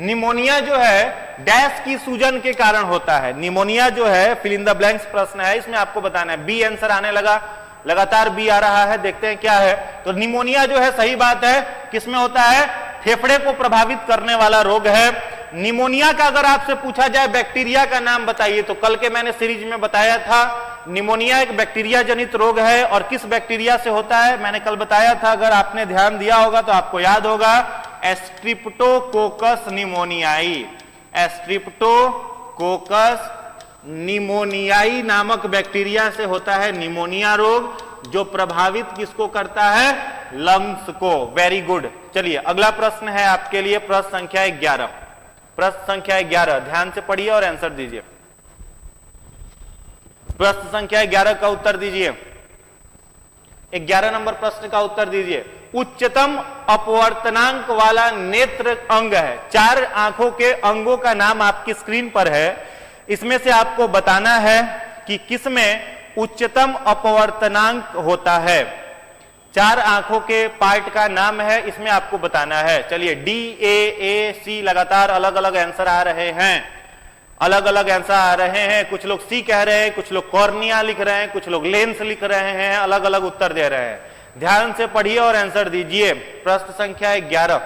निमोनिया जो है डैश की सूजन के कारण होता है। निमोनिया जो है फिल इन द ब्लैंक्स प्रश्न है, इसमें आपको बताना है। बी आंसर आने लगा, लगातार बी आ रहा है, देखते हैं क्या है। तो निमोनिया जो है सही बात है, किसमें होता है? फेफड़े को प्रभावित करने वाला रोग है। निमोनिया का अगर आपसे पूछा जाए बैक्टीरिया का नाम बताइए, तो कल के मैंने सीरीज में बताया था निमोनिया एक बैक्टीरिया जनित रोग है। और किस बैक्टीरिया से होता है मैंने कल बताया था, अगर आपने ध्यान दिया होगा तो आपको याद होगा, स्ट्रिप्टोकोकस निमोनियाई। स्ट्रिप्टोकोकस निमोनियाई नामक बैक्टीरिया से होता है निमोनिया रोग, जो प्रभावित किसको करता है? लंग्स को। Very good. चलिए अगला प्रश्न है आपके लिए, प्रश्न संख्या 11। प्रश्न संख्या 11, ध्यान से पढ़िए और आंसर दीजिए। प्रश्न संख्या 11 का उत्तर दीजिए। 11 नंबर प्रश्न का उत्तर दीजिए। उच्चतम अपवर्तनांक वाला नेत्र अंग है। 4 आंखों के अंगों का नाम आपकी स्क्रीन पर है। इसमें से आपको बताना है कि किसमें उच्चतम अपवर्तनांक होता है। 4 आंखों के पार्ट का नाम है, इसमें आपको बताना है। चलिए डी, ए, सी, लगातार अलग अलग आंसर आ रहे हैं, अलग अलग आंसर आ रहे हैं। कुछ लोग सी कह रहे हैं, कुछ लोग कॉर्निया लिख रहे हैं, कुछ लोग लेंस लिख रहे हैं, अलग अलग उत्तर दे रहे हैं। ध्यान से पढ़िए और आंसर दीजिए। प्रश्न संख्या 11।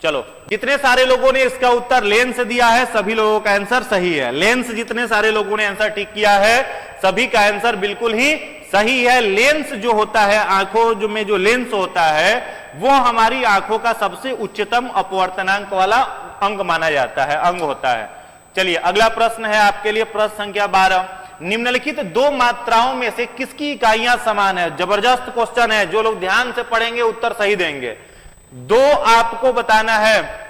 चलो जितने सारे लोगों ने इसका उत्तर लेंस दिया है सभी लोगों का आंसर सही है। लेंस जितने सारे लोगों ने आंसर टिक किया है सभी का आंसर बिल्कुल ही सही है। लेंस जो होता है, आंखों जो में जो लेंस होता है वो हमारी आंखों का सबसे उच्चतम अपवर्तनांक वाला अंग माना जाता है, अंग होता है। चलिए अगला प्रश्न है आपके लिए, प्रश्न संख्या 12। निम्नलिखित 2 मात्राओं में से किसकी इकाइयां समान है? जबरदस्त क्वेश्चन है, जो लोग ध्यान से पढ़ेंगे उत्तर सही देंगे। 2 आपको बताना है।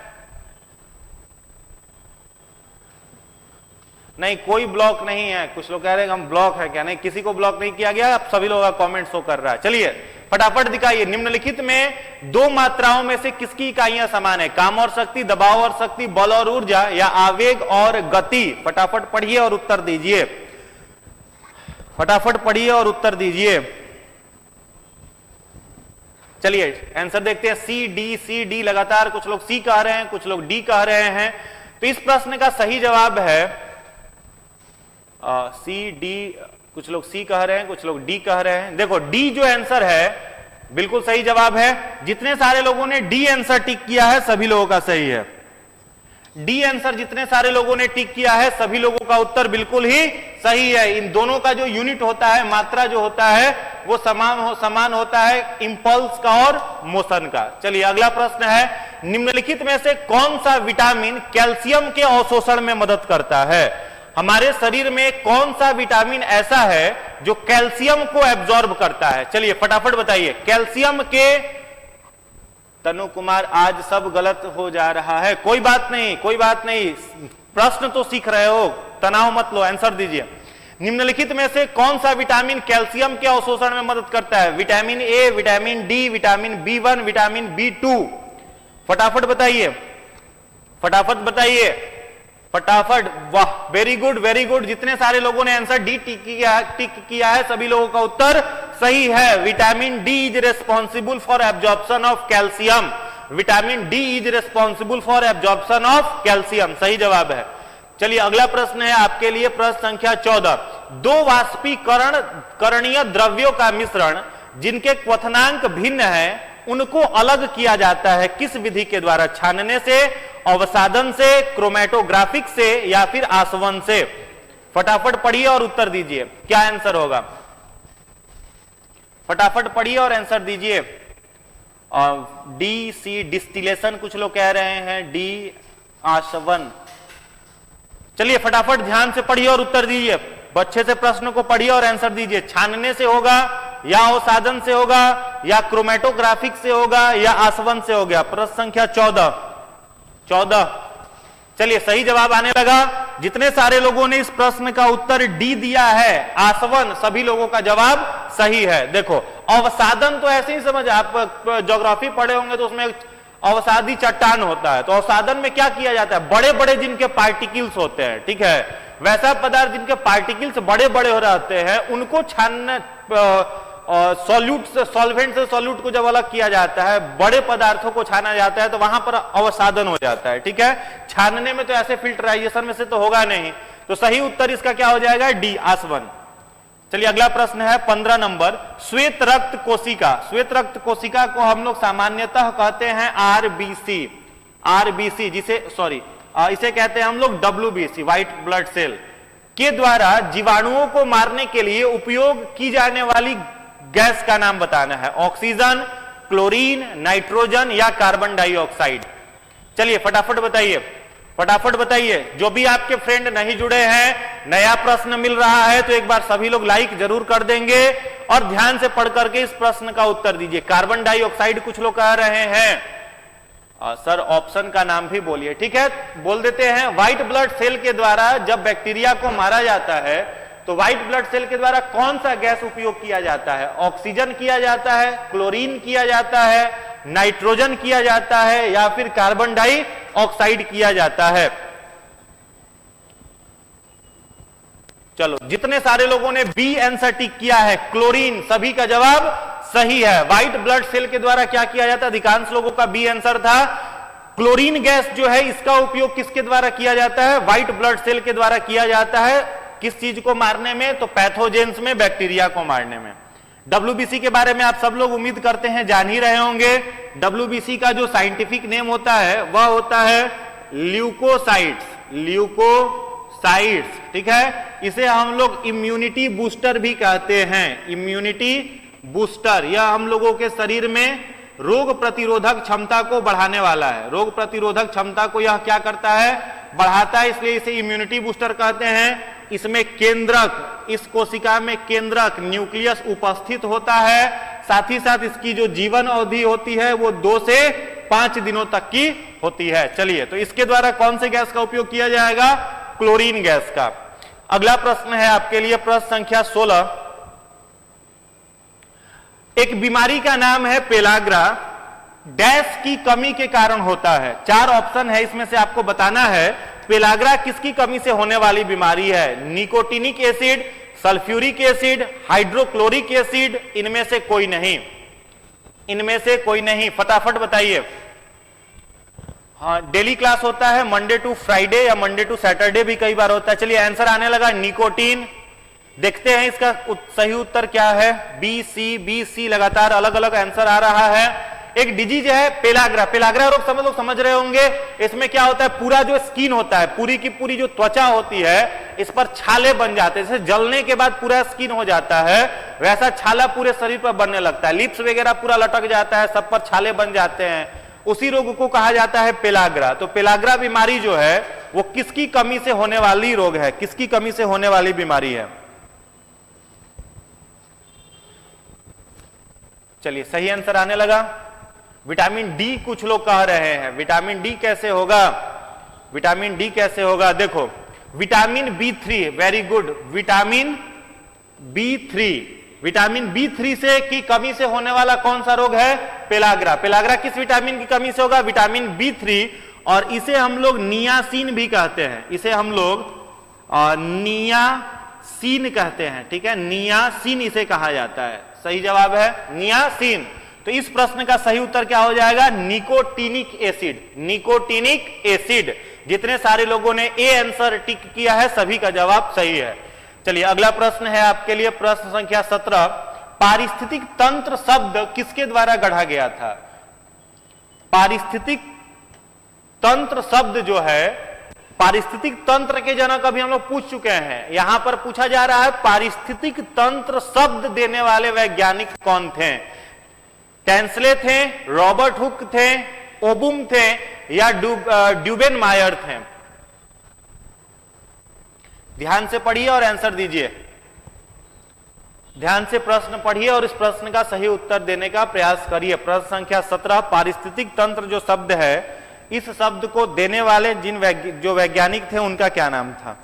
नहीं कोई ब्लॉक नहीं है, कुछ लोग कह रहे हैं हम ब्लॉक है क्या? नहीं, किसी को ब्लॉक नहीं किया गया, अब सभी लोगों का कमेंट शो कर रहा है। चलिए फटाफट दिखाइए। निम्नलिखित में 2 मात्राओं में से किसकी इकाइयां समान है? काम और शक्ति, दबाव और शक्ति, बल और ऊर्जा, या आवेग और गति? फटाफट पढ़िए और उत्तर दीजिए। फटाफट पढ़िए और उत्तर दीजिए। चलिए आंसर देखते हैं। सी डी लगातार, कुछ लोग सी कह रहे हैं, कुछ लोग डी कह रहे हैं। तो इस प्रश्न का सही जवाब है सी डी, कुछ लोग सी कह रहे हैं, कुछ लोग डी कह रहे हैं। देखो डी जो आंसर है बिल्कुल सही जवाब है। जितने सारे लोगों ने डी आंसर टिक किया है सभी लोगों का सही है। डी आंसर जितने सारे लोगों ने टिक किया है सभी लोगों का उत्तर बिल्कुल ही सही है। इन दोनों का जो यूनिट होता है, मात्रा जो होता है वो समान होता है इंपल्स का और मोशन का। चलिए अगला प्रश्न है, निम्नलिखित में से कौन सा विटामिन कैल्शियम के अवशोषण में मदद करता है? हमारे शरीर में कौन सा विटामिन ऐसा है जो कैल्शियम को एब्जॉर्ब करता है? चलिए फटाफट बताइए। कैल्शियम के, तनु कुमार आज सब गलत हो जा रहा है, कोई बात नहीं, कोई बात नहीं, प्रश्न तो सीख रहे हो, तनाव मत लो, आंसर दीजिए। निम्नलिखित में से कौन सा विटामिन कैल्शियम के अवशोषण में मदद करता है? Vitamin A, vitamin D, vitamin B1, vitamin B2? फटाफट बताइए, फटाफट बताइए, फटाफट। वाह, वेरी गुड, वेरी गुड। जितने सारे लोगों ने आंसर डी टिक किया है सभी लोगों का उत्तर सही है। Vitamin D is responsible for absorption of calcium. Vitamin D is responsible for absorption of calcium, सही जवाब है। चलिए अगला प्रश्न है आपके लिए, प्रश्न संख्या 14। दो वाष्पीकरण करणीय द्रव्यों का मिश्रण जिनके क्वथनांक भिन्न है उनको अलग किया जाता है किस विधि के द्वारा? छानने से, अवसादन से, क्रोमेटोग्राफिक से या फिर आसवन से? फटाफट पढ़िए और उत्तर दीजिए, क्या आंसर होगा? फटाफट पढ़िए और आंसर दीजिए। डी सी डिस्टिलेशन कुछ लोग कह रहे हैं, डी आसवन। चलिए फटाफट ध्यान से पढ़िए और उत्तर दीजिए, अच्छे से प्रश्न को पढ़िए और आंसर दीजिए। छानने से होगा या अवसादन से होगा या क्रोमेटोग्राफिक से होगा या आसवन से हो गया? प्रश्न संख्या 14। चलिए सही जवाब आने लगा। जितने सारे लोगों ने इस प्रश्न का उत्तर डी दिया है, आसवन, सभी लोगों का जवाब सही है। देखो अवसादन तो ऐसे ही समझ, आप ज्योग्राफी पढ़े होंगे तो उसमें अवसादी चट्टान होता है, तो अवसादन में क्या किया जाता है? बड़े बड़े जिनके पार्टिकल्स होते हैं, ठीक है, वैसा पदार्थ जिनके पार्टिकल्स बड़े बड़े हो रहते हैं उनको छानने, सॉल्यूट से, सॉल्वेंट से सॉल्यूट को जब अलग किया जाता है, बड़े पदार्थों को छाना जाता है तो वहां पर अवसादन हो जाता है, ठीक है। छानने में तो ऐसे फिल्टराइजेशन में से तो होगा नहीं, तो सही उत्तर इसका क्या हो जाएगा? डी, आसवन। चलिए अगला प्रश्न है 15 नंबर, श्वेत रक्त कोशिका। श्वेत रक्त कोशिका को हम लोग सामान्यतः कहते हैं आरबीसी, आरबीसी जिसे इसे कहते हैं हम लोग डब्ल्यूबीसी, व्हाइट ब्लड सेल, के द्वारा जीवाणुओं को मारने के लिए उपयोग की जाने वाली गैस का नाम बताना है। ऑक्सीजन, क्लोरीन, नाइट्रोजन या कार्बन डाइऑक्साइड? चलिए फटाफट बताइए, फटाफट बताइए। जो भी आपके फ्रेंड नहीं जुड़े हैं, नया प्रश्न मिल रहा है तो एक बार सभी लोग लाइक जरूर कर देंगे और ध्यान से पढ़ करके इस प्रश्न का उत्तर दीजिए। कार्बन डाइऑक्साइड कुछ लोग कह रहे हैं, सर ऑप्शन का नाम भी बोलिए, ठीक है, बोल देते हैं। व्हाइट ब्लड सेल के द्वारा जब बैक्टीरिया को मारा जाता है तो व्हाइट ब्लड सेल के द्वारा कौन सा गैस उपयोग किया जाता है? ऑक्सीजन किया जाता है, क्लोरीन किया जाता है, नाइट्रोजन किया जाता है या फिर कार्बन डाइऑक्साइड किया जाता है? चलो जितने सारे लोगों ने बी आंसर टिक किया है, क्लोरीन, सभी का जवाब सही है। व्हाइट ब्लड सेल के द्वारा क्या किया जाता है? अधिकांश लोगों का बी आंसर था। क्लोरीन गैस जो है इसका उपयोग किसके द्वारा किया जाता है? व्हाइट ब्लड सेल के द्वारा किया जाता है। किस चीज को मारने में? तो पैथोजेंस में, बैक्टीरिया को मारने में। डब्ल्यूबीसी के बारे में आप सब लोग उम्मीद करते हैं जान ही रहे होंगे। डब्ल्यूबीसी का जो साइंटिफिक नेम होता है वह होता है ल्यूकोसाइट्स, ल्यूकोसाइट्स, ठीक है। इसे हम लोग इम्यूनिटी बूस्टर भी कहते हैं, इम्यूनिटी बूस्टर। यह हम लोगों के शरीर में रोग प्रतिरोधक क्षमता को बढ़ाने वाला है। रोग प्रतिरोधक क्षमता को यह क्या करता है? बढ़ाता है, इसलिए इसे इम्यूनिटी बूस्टर कहते हैं। इसमें केंद्रक, इस कोशिका में केंद्रक, न्यूक्लियस उपस्थित होता है। साथ ही साथ इसकी जो जीवन अवधि होती है वो 2 से 5 दिनों तक की होती है। चलिए, तो इसके द्वारा कौन से गैस का उपयोग किया जाएगा? क्लोरीन गैस का। अगला प्रश्न है आपके लिए, प्रश्न संख्या 16। एक बीमारी का नाम है पेलाग्रा, डैश की कमी के कारण होता है। 4 ऑप्शन है, इसमें से आपको बताना है पेलाग्रा किसकी कमी से होने वाली बीमारी है? Nicotinic acid, sulphuric acid, hydrochloric acid, इनमें से कोई नहीं, इनमें से कोई नहीं। फटाफट बताइए। हाँ, डेली क्लास होता है मंडे टू फ्राइडे या मंडे टू सैटरडे भी कई बार होता है। चलिए आंसर आने लगा, निकोटीन, देखते हैं इसका सही उत्तर क्या है। बी सी लगातार अलग अलग आंसर आ रहा है। एक डिजीज है पेलाग्रा। पेलाग्रा रोग सब लोग समझ रहे होंगे। इसमें क्या होता है, पूरा जो स्किन होता है, पूरी की पूरी जो त्वचा होती है, इस पर छाले बन जाते हैं। जैसे जलने के बाद पूरा स्किन हो जाता है, वैसा छाला पूरे शरीर पर बनने लगता है। लिप्स वगैरह पूरा लटक जाता है, सब पर छाले बन जाते हैं। उसी रोग को कहा जाता है पेलाग्रा। तो पेलाग्रा बीमारी जो है वो किसकी कमी से होने वाली रोग है, किसकी कमी से होने वाली बीमारी है? चलिए सही आंसर आने लगा। विटामिन डी कुछ लोग कह रहे हैं। विटामिन डी कैसे होगा? विटामिन डी कैसे होगा? देखो, vitamin B3, very good, vitamin B3. Vitamin B3 से की कमी से होने वाला कौन सा रोग है? पेलाग्रा। पेलाग्रा किस विटामिन की कमी से होगा? Vitamin B3. और इसे हम लोग नियासिन भी कहते हैं। इसे हम लोग नियासिन कहते हैं। ठीक है, नियासिन इसे कहा जाता है। सही जवाब है नियासिन। तो इस प्रश्न का सही उत्तर क्या हो जाएगा? Nicotinic acid. Nicotinic acid. जितने सारे लोगों ने ए आंसर टिक किया है सभी का जवाब सही है। चलिए अगला प्रश्न है आपके लिए, प्रश्न संख्या 17। पारिस्थितिक तंत्र शब्द किसके द्वारा गढ़ा गया था? पारिस्थितिक तंत्र शब्द जो है, पारिस्थितिक तंत्र के जनक अभी हम लोग पूछ चुके हैं। यहां पर पूछा जा रहा है पारिस्थितिक तंत्र शब्द देने वाले वैज्ञानिक कौन थे? टेंसले थे, रॉबर्ट हुक थे, ओबुम थे, या ड्यूबेन मायर थे? ध्यान से पढ़िए और आंसर दीजिए। ध्यान से प्रश्न पढ़िए और इस प्रश्न का सही उत्तर देने का प्रयास करिए। प्रश्न संख्या 17, पारिस्थितिक तंत्र जो शब्द है, इस शब्द को देने वाले जो वैज्ञानिक थे उनका क्या नाम था?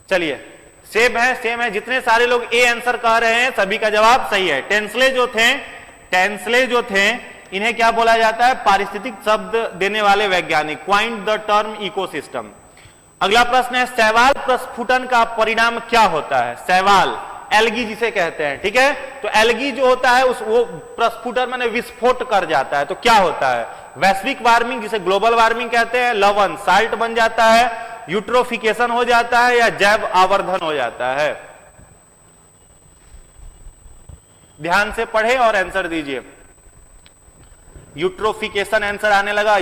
चलिए सेम है। जितने सारे लोग ए आंसर कह रहे हैं सभी का जवाब सही है। टेंसले जो थे इन्हें क्या बोला जाता है? पारिस्थितिक शब्द देने वाले वैज्ञानिक, क्वाइंड द टर्म इकोसिस्टम। अगला प्रश्न है, शैवाल प्रस्फुटन का परिणाम क्या होता है? शैवाल, एल्गी जिसे कहते हैं। ठीक है, तो एल्गी जो होता है वो प्रस्फुटन माने विस्फोट कर जाता है। तो क्या होता है? वैश्विक वार्मिंग जिसे ग्लोबल वार्मिंग कहते हैं, लवण साल्ट बन जाता है, यूट्रोफिकेशन हो जाता है, या जैव आवर्धन हो जाता है? ध्यान से पढ़े और आंसर दीजिए। यूट्रोफिकेशन आंसर आने लगा।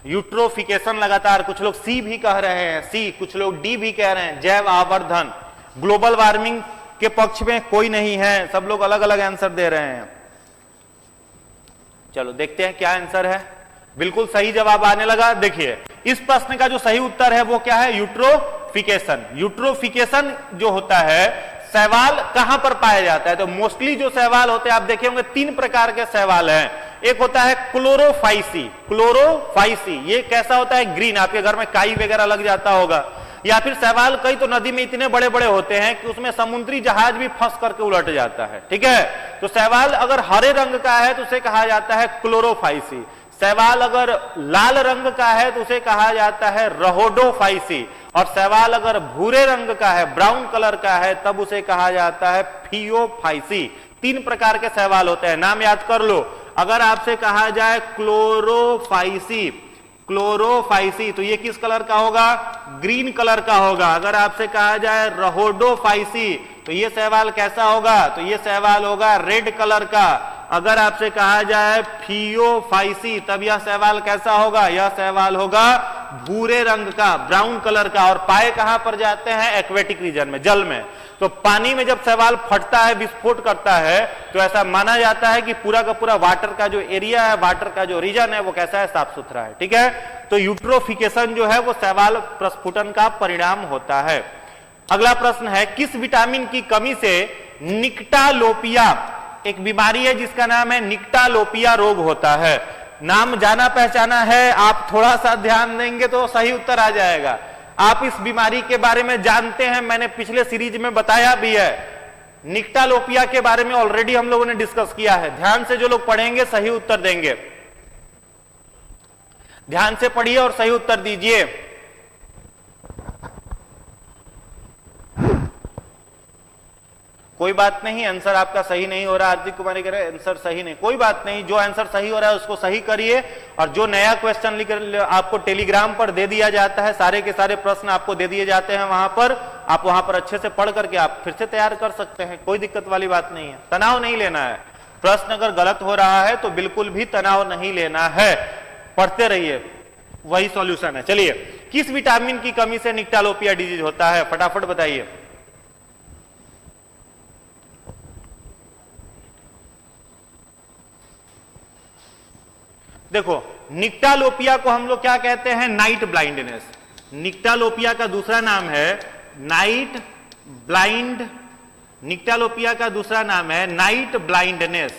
यूट्रोफिकेशन लगातार कुछ लोग सी भी कह रहे हैं, सी, कुछ लोग डी भी कह रहे हैं, जैव आवर्धन। ग्लोबल वार्मिंग के पक्ष में कोई नहीं है, सब लोग अलग अलग आंसर दे रहे हैं। चलो देखते हैं क्या आंसर है। बिल्कुल सही जवाब आने लगा। देखिए इस प्रश्न का जो सही उत्तर है वो क्या है? यूट्रोफिकेशन। यूट्रोफिकेशन जो होता है, शैवाल कहां पर पाया जाता है? तो मोस्टली जो शैवाल होते हैं आप देखे होंगे 3 प्रकार के शैवाल हैं। एक होता है क्लोरोफाइसी। क्लोरोफाइसी ये कैसा होता है? ग्रीन, आपके घर में काई वगैरह लग जाता होगा। या फिर शैवाल कई तो नदी में इतने बड़े बड़े होते हैं कि उसमें समुद्री जहाज भी फंस करके उलट जाता है। ठीक है, तो शैवाल अगर हरे रंग का है तो उसे कहा जाता है क्लोरोफाइसी। शैवाल अगर लाल रंग का है तो उसे कहा जाता है रहोडोफाइसी। और शैवाल अगर भूरे रंग का है, ब्राउन कलर का है, तब उसे कहा जाता है फियोफाइसी। 3 प्रकार के शैवाल होते हैं, नाम याद कर लो। अगर आपसे कहा जाए क्लोरोफाइसी, तो ये किस कलर का होगा? ग्रीन कलर का होगा। अगर आपसे कहा जाए रहोडोफाइसी तो ये शैवाल कैसा होगा? तो ये शैवाल होगा रेड कलर का। अगर आपसे कहा जाए फियोफाइसी तब यह शैवाल कैसा होगा? यह शैवाल होगा भूरे रंग का, ब्राउन कलर का। और पाए कहां पर जाते हैं? एक्वेटिक रीजन में, जल में। तो पानी में जब शैवाल फटता है, विस्फोट करता है, तो ऐसा माना जाता है कि पूरा का पूरा वाटर का जो एरिया है, वाटर का जो रीजन है वो कैसा है? साफ सुथरा है। ठीक है, तो यूट्रोफिकेशन जो है वो शैवाल प्रस्फुटन का परिणाम होता है। अगला प्रश्न है, किस विटामिन की कमी से निक्टालोपिया, एक बीमारी है जिसका नाम है निक्टालोपिया रोग होता है? नाम जाना पहचाना है, आप थोड़ा सा ध्यान देंगे तो सही उत्तर आ जाएगा। आप इस बीमारी के बारे में जानते हैं, मैंने पिछले सीरीज में बताया भी है। निक्टालोपिया के बारे में ऑलरेडी हम लोगों ने डिस्कस किया है। ध्यान से जो लोग पढ़ेंगे सही उत्तर देंगे। ध्यान से पढ़िए और सही उत्तर दीजिए। कोई बात नहीं, आंसर आपका सही नहीं हो रहा। हार्दिक कुमारी कह रहे आंसर सही नहीं, कोई बात नहीं। जो आंसर सही हो रहा है उसको सही करिए। और जो नया क्वेश्चन लिख आपको टेलीग्राम पर दे दिया जाता है, सारे के सारे प्रश्न आपको दे दिए जाते हैं, वहां पर आप वहां पर अच्छे से पढ़ करके आप फिर से तैयार कर सकते हैं, कोई दिक्कत वाली बात नहीं है। तनाव नहीं लेना है, प्रश्न अगर गलत हो रहा है तो बिल्कुल भी तनाव नहीं लेना है, पढ़ते रहिए, वही सॉल्यूशन है। चलिए, किस विटामिन की कमी से निक्टालोपिया डिजीज होता है, फटाफट बताइए। देखो, निक्टालोपिया को हम लोग क्या कहते हैं, नाइट ब्लाइंडनेस। निक्टालोपिया का दूसरा नाम है नाइट ब्लाइंड, निक्टालोपिया का दूसरा नाम है नाइट ब्लाइंडनेस,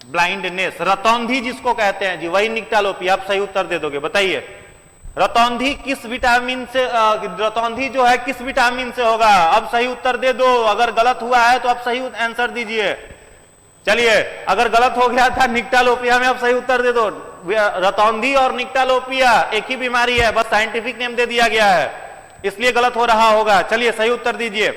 ब्लाइंडनेस, रतौंधी जिसको कहते हैं जी, वही निक्टालोपिया। आप सही उत्तर दे दोगे, बताइए रतौंधी किस विटामिन से, रतौंधी जो है किस विटामिन से होगा, अब सही उत्तर दे दो। अगर गलत हुआ है तो आप सही आंसर दीजिए। चलिए, अगर गलत हो गया था निक्टालोपिया में, अब सही उत्तर दे दो। रतौंधी और निक्टालोपिया एक ही बीमारी है, बस साइंटिफिक नेम दे दिया गया है, इसलिए गलत हो रहा होगा। चलिए, सही उत्तर दीजिए।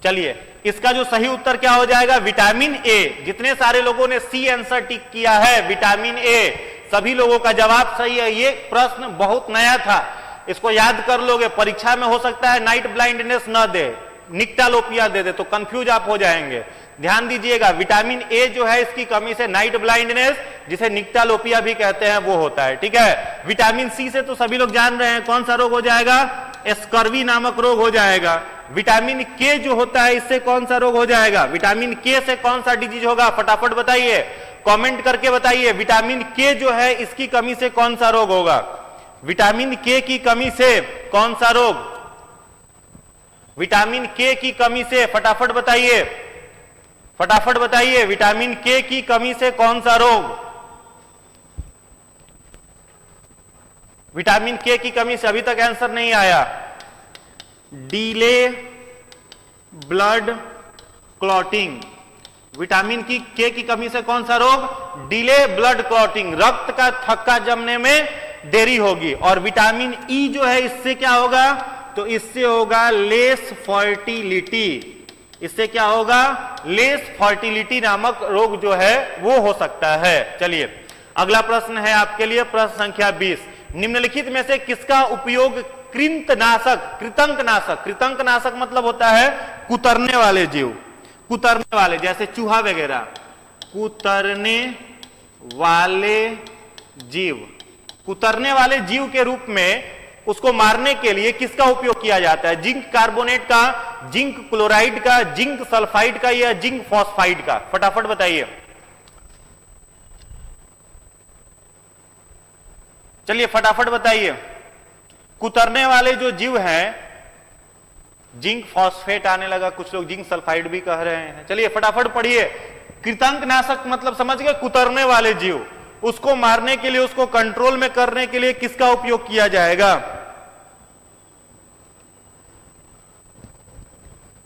चलिए, इसका जो सही उत्तर क्या हो जाएगा, विटामिन ए। जितने सारे लोगों ने सी आंसर टिक किया है, विटामिन ए, सभी लोगों का जवाब सही है। ये प्रश्न बहुत नया था, इसको याद कर लोगे, परीक्षा में हो सकता है नाइट ब्लाइंडनेस न दे, निक्टालोपिया दे दे, तो कंफ्यूज आप हो जाएंगे। ध्यान दीजिएगा, विटामिन ए जो है इसकी कमी से नाइट ब्लाइंडनेस, जिसे निक्टालोपिया भी कहते हैं, वो होता है। ठीक है, विटामिन सी से तो सभी लोग जान रहे हैं कौन सा रोग हो जाएगा, स्कर्वी नामक रोग हो जाएगा। विटामिन के जो होता है इससे कौन सा रोग हो जाएगा, विटामिन के से कौन सा डिजीज होगा, फटाफट बताइए, कमेंट करके बताइए। विटामिन के जो है इसकी कमी से कौन सा रोग होगा, विटामिन के की कमी से कौन सा रोग, विटामिन के की कमी से फटाफट बताइए, फटाफट बताइए, विटामिन के की कमी से कौन सा रोग, विटामिन के की कमी से अभी तक आंसर नहीं आया। डीले ब्लड क्लॉटिंग, विटामिन के की कमी से कौन सा रोग, डिले ब्लड क्लॉटिंग, रक्त का थक्का जमने में देरी होगी। और विटामिन ई जो है इससे क्या होगा, तो इससे होगा लेस फर्टिलिटी, इससे क्या होगा, लेस फर्टिलिटी नामक रोग जो है वो हो सकता है। चलिए, अगला प्रश्न है आपके लिए, प्रश्न संख्या 20। निम्नलिखित में से किसका उपयोग कृंतनाशक, कृतंकनाशक, कृतंकनाशक मतलब होता है कुतरने वाले जीव, कुतरने वाले, जैसे चूहा वगैरह, कुतरने वाले जीव, कुतरने वाले जीव के रूप में उसको मारने के लिए किसका उपयोग किया जाता है, जिंक कार्बोनेट का, जिंक क्लोराइड का, जिंक सल्फाइड का या जिंक फॉस्फाइड का, फटाफट बताइए। चलिए फटाफट बताइए, कुतरने वाले जो जीव हैं, जिंक फॉस्फेट आने लगा, कुछ लोग जिंक सल्फाइड भी कह रहे हैं। चलिए फटाफट पढ़िए, कृतंकनाशक मतलब समझ गए, कुतरने वाले जीव, उसको मारने के लिए, उसको कंट्रोल में करने के लिए किसका उपयोग किया जाएगा,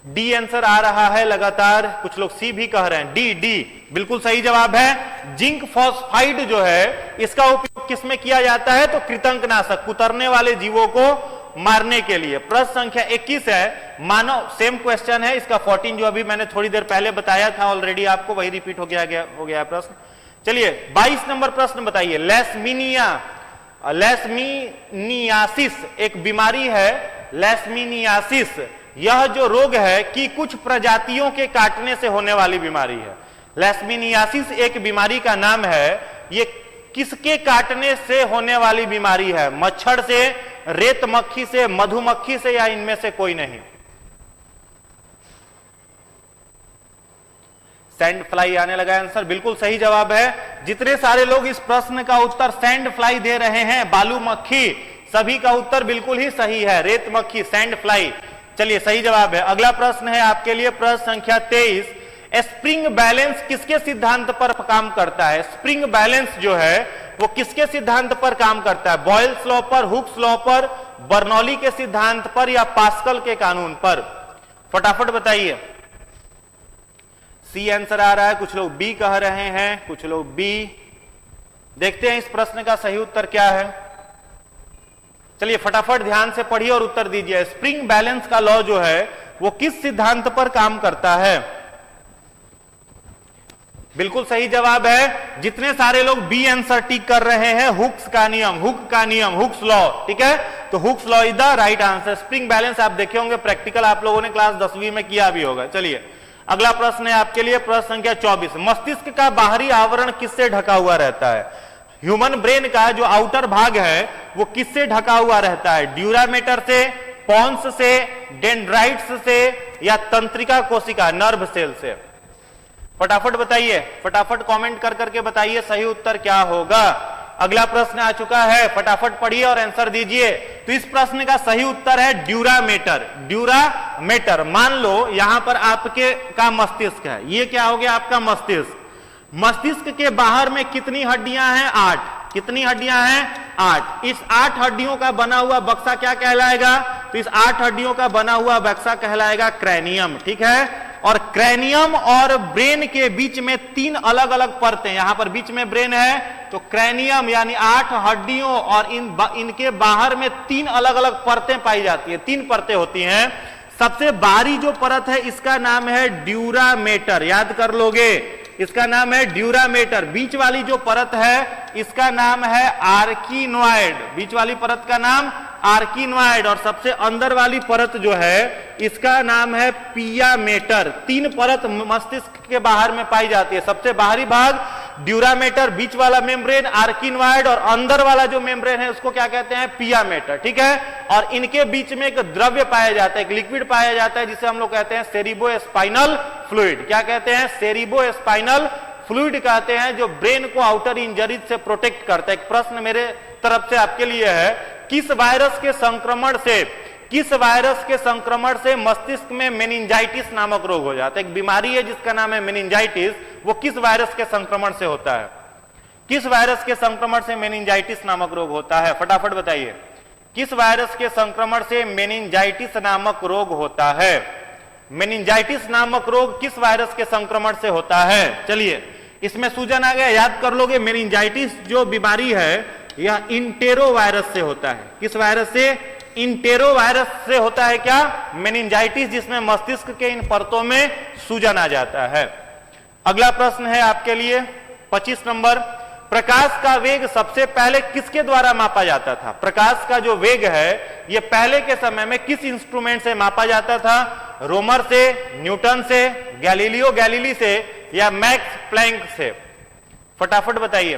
डी आंसर आ रहा है लगातार, कुछ लोग सी भी कह रहे हैं, डी, डी बिल्कुल सही जवाब है। जिंक फॉस्फाइड जो है इसका उपयोग किसमें किया जाता है, तो कृतंकनाशक, कुतरने वाले जीवों को मारने के लिए। प्रश्न संख्या 21 है, मानव, सेम क्वेश्चन है, इसका 14 जो अभी मैंने थोड़ी देर पहले बताया था ऑलरेडी आपको, वही रिपीट हो गया प्रश्न। चलिए 22 नंबर प्रश्न बताइए, लेशमीनियासिस एक बीमारी है, लेशमीनियासिस, यह जो रोग है कि कुछ प्रजातियों के काटने से होने वाली बीमारी है। लेशमीनियासिस एक बीमारी का नाम है, ये किसके काटने से होने वाली बीमारी है, मच्छर से, रेत मक्खी से, मधुमक्खी से, या इनमें से कोई नहीं। सैंड फ्लाई आने लगा आंसर, बिल्कुल सही जवाब है। जितने सारे लोग इस प्रश्न का उत्तर सैंड फ्लाई दे रहे हैं, बालू मक्खी, सभी का उत्तर बिल्कुल ही सही है, रेत मक्खी, सैंड फ्लाई। चलिए सही जवाब है। अगला प्रश्न है आपके लिए, प्रश्न संख्या 23, स्प्रिंग बैलेंस किसके सिद्धांत पर काम करता है, स्प्रिंग बैलेंस जो है वो किसके सिद्धांत पर काम करता है, बॉयल्स लॉ पर, हुक्स लॉ पर, बर्नौली के सिद्धांत पर, या पास्कल के कानून पर, फटाफट बताइए। सी आंसर आ रहा है, कुछ लोग बी कह रहे हैं, कुछ लोग बी। देखते हैं इस प्रश्न का सही उत्तर क्या है। चलिए फटाफट ध्यान से पढ़िए और उत्तर दीजिए। स्प्रिंग बैलेंस का लॉ जो है वो किस सिद्धांत पर काम करता है, बिल्कुल सही जवाब है। जितने सारे लोग बी आंसर टिक कर रहे हैं, हुक्स का नियम, हुक्स लॉ, ठीक है, तो Hooke's law is the right answer. Spring balance आप देखे होंगे, प्रैक्टिकल आप लोगों ने क्लास 10वीं में किया भी होगा। चलिए अगला प्रश्न है आपके लिए, प्रश्न संख्या 24। मस्तिष्क का बाहरी आवरण किससे ढका हुआ रहता है? ह्यूमन ब्रेन का जो आउटर भाग है वो किससे ढका हुआ रहता है? ड्यूरामेटर से, पॉन्स से, डेंड्राइट्स से, या तंत्रिका कोशिका नर्व सेल से? फटाफट बताइए, फटाफट कमेंट कर करके बताइए सही उत्तर क्या होगा। अगला प्रश्न आ चुका है, फटाफट पढ़िए और आंसर दीजिए। तो इस प्रश्न का सही उत्तर है ड्यूरामेटर। ड्यूरामेटर, मान लो यहां पर आपके का मस्तिष्क है, ये क्या हो गया आपका मस्तिष्क। मस्तिष्क के बाहर में कितनी हड्डियां हैं? 8। कितनी हड्डियां हैं? 8। इस 8 हड्डियों का बना हुआ बक्सा क्या कहलाएगा? तो इस 8 हड्डियों का बना हुआ बक्सा कहलाएगा क्रैनियम, ठीक है। और क्रैनियम और ब्रेन के बीच में 3 अलग अलग परतें, यहां पर बीच में ब्रेन है, तो क्रैनियम यानी 8 हड्डियों और इनके बाहर में 3 अलग अलग परतें पाई जाती है, 3 परतें होती हैं। सबसे बाहरी जो परत है इसका नाम है ड्यूरामेटर, याद कर लोगे, इसका नाम है ड्यूरामेटर। बीच वाली जो परत है इसका नाम है आर्किनॉइड, बीच वाली परत का नाम आर्किनॉइड, और सबसे अंदर वाली परत जो है इसका नाम है पियामेटर। 3 परत मस्तिष्क के बाहर में पाई जाती है। सबसे बाहरी भाग ड्यूरामेटर, बीच वाला मेम्ब्रेन आर्किनॉइड, और अंदर वाला जो मेम्ब्रेन है उसको क्या कहते हैं? पियामेटर, ठीक है। और इनके बीच में एक द्रव्य पाया जाता है, एक लिक्विड पाया जाता है जिसे हम लोग कहते हैं सेरिब्रोस्पाइनल फ्लूइड। क्या कहते हैं? सेरिब्रोस्पाइनल फ्लूइड कहते हैं, जो ब्रेन को आउटर इंजरी से प्रोटेक्ट करता है। एक प्रश्न मेरे तरफ से आपके लिए है, किस वायरस के संक्रमण से मस्तिष्क में मेनिंजाइटिस नामक रोग हो जाता है? एक बीमारी है जिसका नाम है मेनिंजाइटिस, वो किस वायरस के संक्रमण से होता है? किस वायरस के संक्रमण से मेनिंजाइटिस नामक रोग होता है? फटाफट बताइए, किस वायरस के संक्रमण से मेनिंजाइटिस नामक रोग होता है? मेनिंजाइटिस नामक रोग किस वायरस के संक्रमण से होता है? चलिए इसमें सूजन आ गया, याद कर लोगे। मेनिंजाइटिस जो बीमारी है यह इंटेरो वायरस से होता है। किस वायरस से? इंटेरो वायरस से होता है क्या? मेनिंजाइटिस, जिसमें मस्तिष्क के इन परतों में सूजन आ जाता है। अगला प्रश्न है आपके लिए 25 नंबर। प्रकाश का वेग सबसे पहले किसके द्वारा मापा जाता था? प्रकाश का जो वेग है यह पहले के समय में किस इंस्ट्रूमेंट से मापा जाता था? रोमर से, न्यूटन से, गैलीलियो गैलीली से, या मैक्स प्लैंक से? फटाफट बताइए,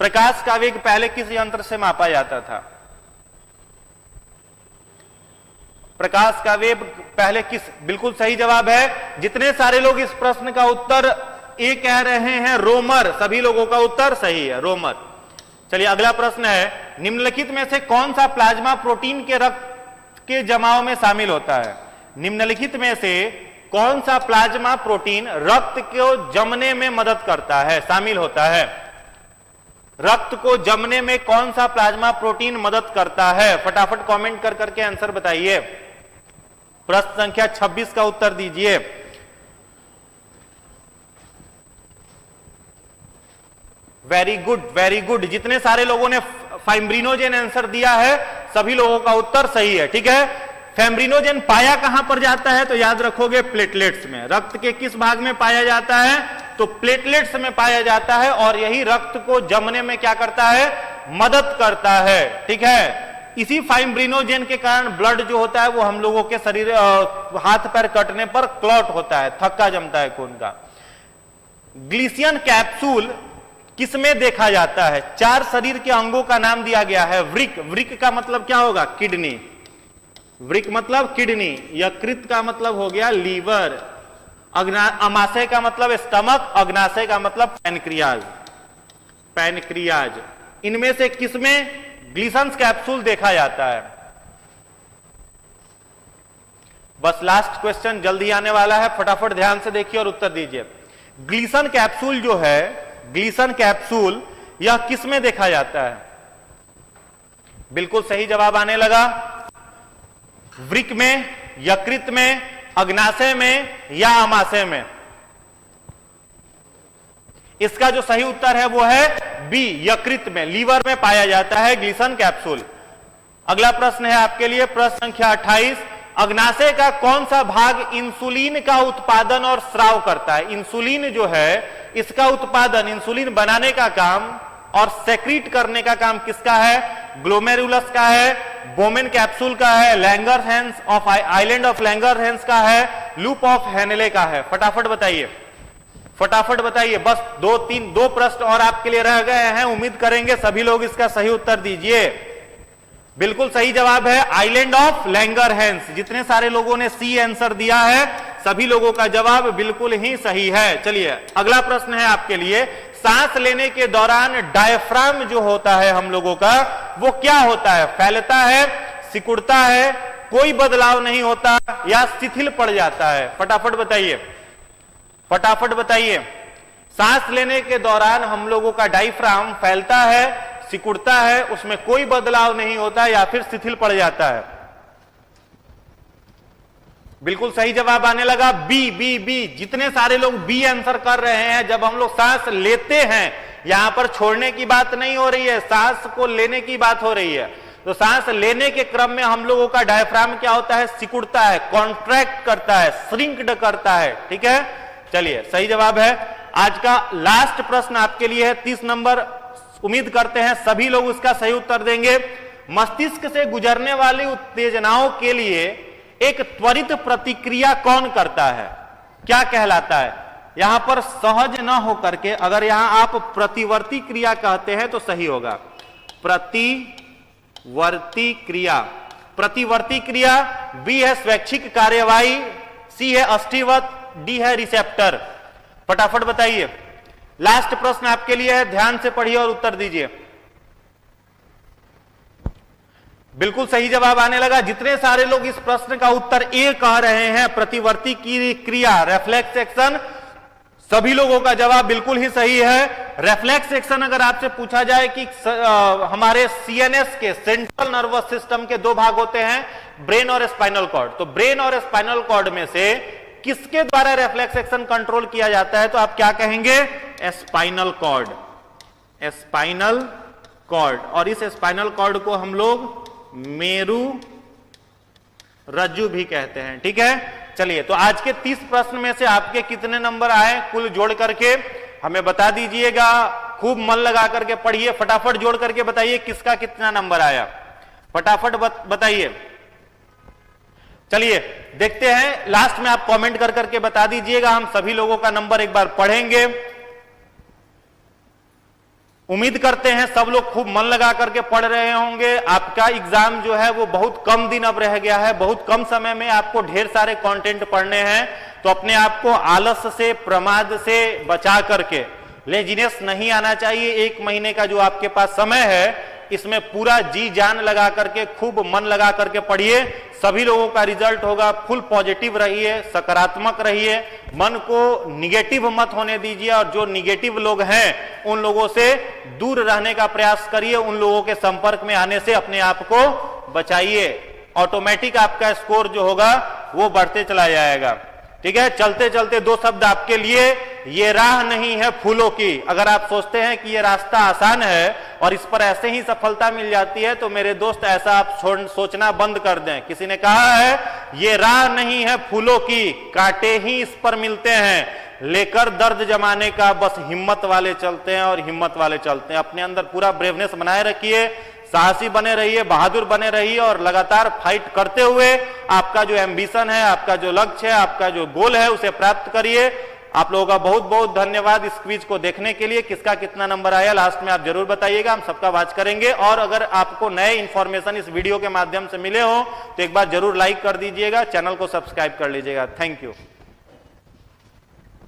प्रकाश का वेग पहले किस यंत्र से मापा जाता था? प्रकाश का वेग पहले किस? बिल्कुल सही जवाब है। जितने सारे लोग इस प्रश्न का उत्तर ए कह रहे हैं रोमर, सभी लोगों का उत्तर सही है, रोमर। चलिए अगला प्रश्न है, निम्नलिखित में से कौन सा प्लाज्मा प्रोटीन के रक्त के जमाव में शामिल होता है? निम्नलिखित में से कौन सा प्लाज्मा प्रोटीन रक्त को जमने में मदद करता है, शामिल होता है? रक्त को जमने में कौन सा प्लाज्मा प्रोटीन मदद करता है? फटाफट कमेंट कर करके आंसर बताइए। प्रश्न संख्या 26 का उत्तर दीजिए। Very good, very good. जितने सारे लोगों ने फाइब्रिनोजेन आंसर दिया है सभी लोगों का उत्तर सही है, ठीक है। फाइब्रिनोजेन पाया कहां पर जाता है? तो याद रखोगे प्लेटलेट्स में। रक्त के किस भाग में पाया जाता है? तो प्लेटलेट्स में पाया जाता है, और यही रक्त को जमने में क्या करता है? मदद करता है, ठीक है। इसी फाइब्रिनोजेन के कारण ब्लड जो होता है वो हम लोगों के शरीर हाथ पैर कटने पर क्लॉट होता है, थक्का जमता है खून का। ग्लिसियन कैप्सूल किसमें देखा जाता है? 4 शरीर के अंगों का नाम दिया गया है। वृक, वृक का मतलब क्या होगा? किडनी। वृक मतलब किडनी। यकृत का मतलब हो गया लीवर। अमाशय का मतलब स्टमक, अग्नाशय का मतलब पैनक्रियाज। पैनक्रियाज, इनमें से किसमें ग्लिसन कैप्सूल देखा जाता है? बस लास्ट क्वेश्चन जल्दी आने वाला है, फटाफट ध्यान से देखिए और उत्तर दीजिए। ग्लिसन कैप्सूल जो है, ग्लिसन कैप्सूल यह किसमें देखा जाता है? बिल्कुल सही जवाब आने लगा। वृक में, यकृत में, अग्नाशय में, या अमाशय में? इसका जो सही उत्तर है वो है बी, यकृत में, लीवर में पाया जाता है ग्लिसन कैप्सूल। अगला प्रश्न है आपके लिए प्रश्न संख्या 28। अग्नाशय का कौन सा भाग इंसुलिन का उत्पादन और स्राव करता है? इंसुलिन जो है इसका उत्पादन, इंसुलिन बनाने का काम और सेक्रीट करने का काम किसका है? ग्लोमेरुलस का है, बोमेन कैप्सूल का है, Langerhans of island of Langerhans का है, लूप ऑफ हेनले का है। फटाफट बताइए, फटाफट बताइए। बस दो प्रश्न और आपके लिए रह गए हैं। उम्मीद करेंगे सभी लोग इसका सही उत्तर दीजिए। बिल्कुल सही जवाब है आइलैंड ऑफ लैंगरहैंस। जितने सारे लोगों ने सी आंसर दिया है सभी लोगों का जवाब बिल्कुल ही सही है। चलिए अगला प्रश्न है आपके लिए, सांस लेने के दौरान डायफ्राम जो होता है हम लोगों का वो क्या होता है? फैलता है, सिकुड़ता है, कोई बदलाव नहीं होता या शिथिल पड़ जाता है? फटाफट बताइए, फटाफट बताइए। सांस लेने के दौरान हम लोगों का डायफ्राम फैलता है, सिकुड़ता है, उसमें कोई बदलाव नहीं होता या फिर शिथिल पड़ जाता है? बिल्कुल सही जवाब आने लगा बी, बी, बी। जितने सारे लोग बी आंसर कर रहे हैं, जब हम लोग सांस लेते हैं, यहां पर छोड़ने की बात नहीं हो रही है, सांस को लेने की बात हो रही है। तो सांस लेने के क्रम में हम लोगों का डायफ्राम क्या होता है? सिकुड़ता है, कॉन्ट्रैक्ट करता है, श्रिंक्ड करता है। ठीक है, चलिए सही जवाब है। आज का लास्ट प्रश्न आपके लिए है 30 नंबर। उम्मीद करते हैं सभी लोग उसका सही उत्तर देंगे। मस्तिष्क से गुजरने वाली उत्तेजनाओं के लिए एक त्वरित प्रतिक्रिया कौन करता है? क्या कहलाता है? यहां पर सहज न होकर के अगर यहां आप प्रतिवर्ती क्रिया कहते हैं तो सही होगा। प्रतिवर्ती क्रिया, प्रतिवर्ती क्रिया। बी है स्वैच्छिक कार्यवाही, सी है अष्टिवत, डी है रिसेप्टर। फटाफट बताइए। लास्ट प्रश्न आपके लिए है, ध्यान से पढ़िए और उत्तर दीजिए। बिल्कुल सही जवाब आने लगा। जितने सारे लोग इस प्रश्न का उत्तर ए कह रहे हैं, प्रतिवर्ती की क्रिया, रेफ्लेक्स एक्शन, सभी लोगों का जवाब बिल्कुल ही सही है। रेफ्लेक्स एक्शन अगर आपसे पूछा जाए कि हमारे सीएनएस के, सेंट्रल नर्वस सिस्टम के दो भाग होते हैं, ब्रेन और स्पाइनल कॉर्ड, तो ब्रेन और स्पाइनल कॉर्ड में से किसके द्वारा रेफ्लेक्स एक्शन कंट्रोल किया जाता है? तो आप क्या कहेंगे? Spinal cord, spinal cord. और इस स्पाइनल कॉर्ड को हम लोग मेरु रज्जु भी कहते हैं। ठीक है, चलिए तो आज के 30 प्रश्न में से आपके कितने नंबर आए कुल जोड़ करके हमें बता दीजिएगा। खूब मन लगा करके पढ़िए, फटाफट जोड़ करके बताइए किसका कितना नंबर आया। फटाफट बताइए। चलिए देखते हैं, लास्ट में आप कमेंट कर करके बता दीजिएगा। हम सभी लोगों का नंबर एक बार पढ़ेंगे। उम्मीद करते हैं सब लोग खूब मन लगा करके पढ़ रहे होंगे। आपका एग्जाम जो है वो बहुत कम दिन अब रह गया है, बहुत कम समय में आपको ढेर सारे कंटेंट पढ़ने हैं। तो अपने आप को आलस से, प्रमाद से बचा करके, लेजीनेस नहीं आना चाहिए। 1 महीने का जो आपके पास समय है इसमें पूरा जी जान लगा करके, खूब मन लगा करके पढ़िए। सभी लोगों का रिजल्ट होगा। फुल पॉजिटिव रहिए, सकारात्मक रहिए, मन को निगेटिव मत होने दीजिए। और जो निगेटिव लोग हैं उन लोगों से दूर रहने का प्रयास करिए। उन लोगों के संपर्क में आने से अपने आप को बचाइए। ऑटोमेटिक आपका स्कोर जो होगा वो बढ़ते चला जाएगा। ठीक है, चलते चलते 2 शब्द आपके लिए। ये राह नहीं है फूलों की। अगर आप सोचते हैं कि ये रास्ता आसान है और इस पर ऐसे ही सफलता मिल जाती है तो मेरे दोस्त ऐसा आप सोचना बंद कर दें। किसी ने कहा है ये राह नहीं है फूलों की, कांटे ही इस पर मिलते हैं। लेकर दर्द जमाने का बस हिम्मत वाले चलते हैं और हिम्मत वाले चलते हैं। अपने अंदर पूरा ब्रेवनेस बनाए रखिए, साहसी बने रहिए, बहादुर बने रहिए और लगातार फाइट करते हुए आपका जो एम्बिशन है, आपका जो लक्ष्य है, आपका जो गोल है उसे प्राप्त करिए। आप लोगों का बहुत बहुत धन्यवाद इस क्विज को देखने के लिए। किसका कितना नंबर आया लास्ट में आप जरूर बताइएगा, हम सबका वाच करेंगे। और अगर आपको नए इंफॉर्मेशन इस वीडियो के माध्यम से मिले हो तो एक बार जरूर लाइक कर दीजिएगा, चैनल को सब्सक्राइब कर लीजिएगा। Thank you.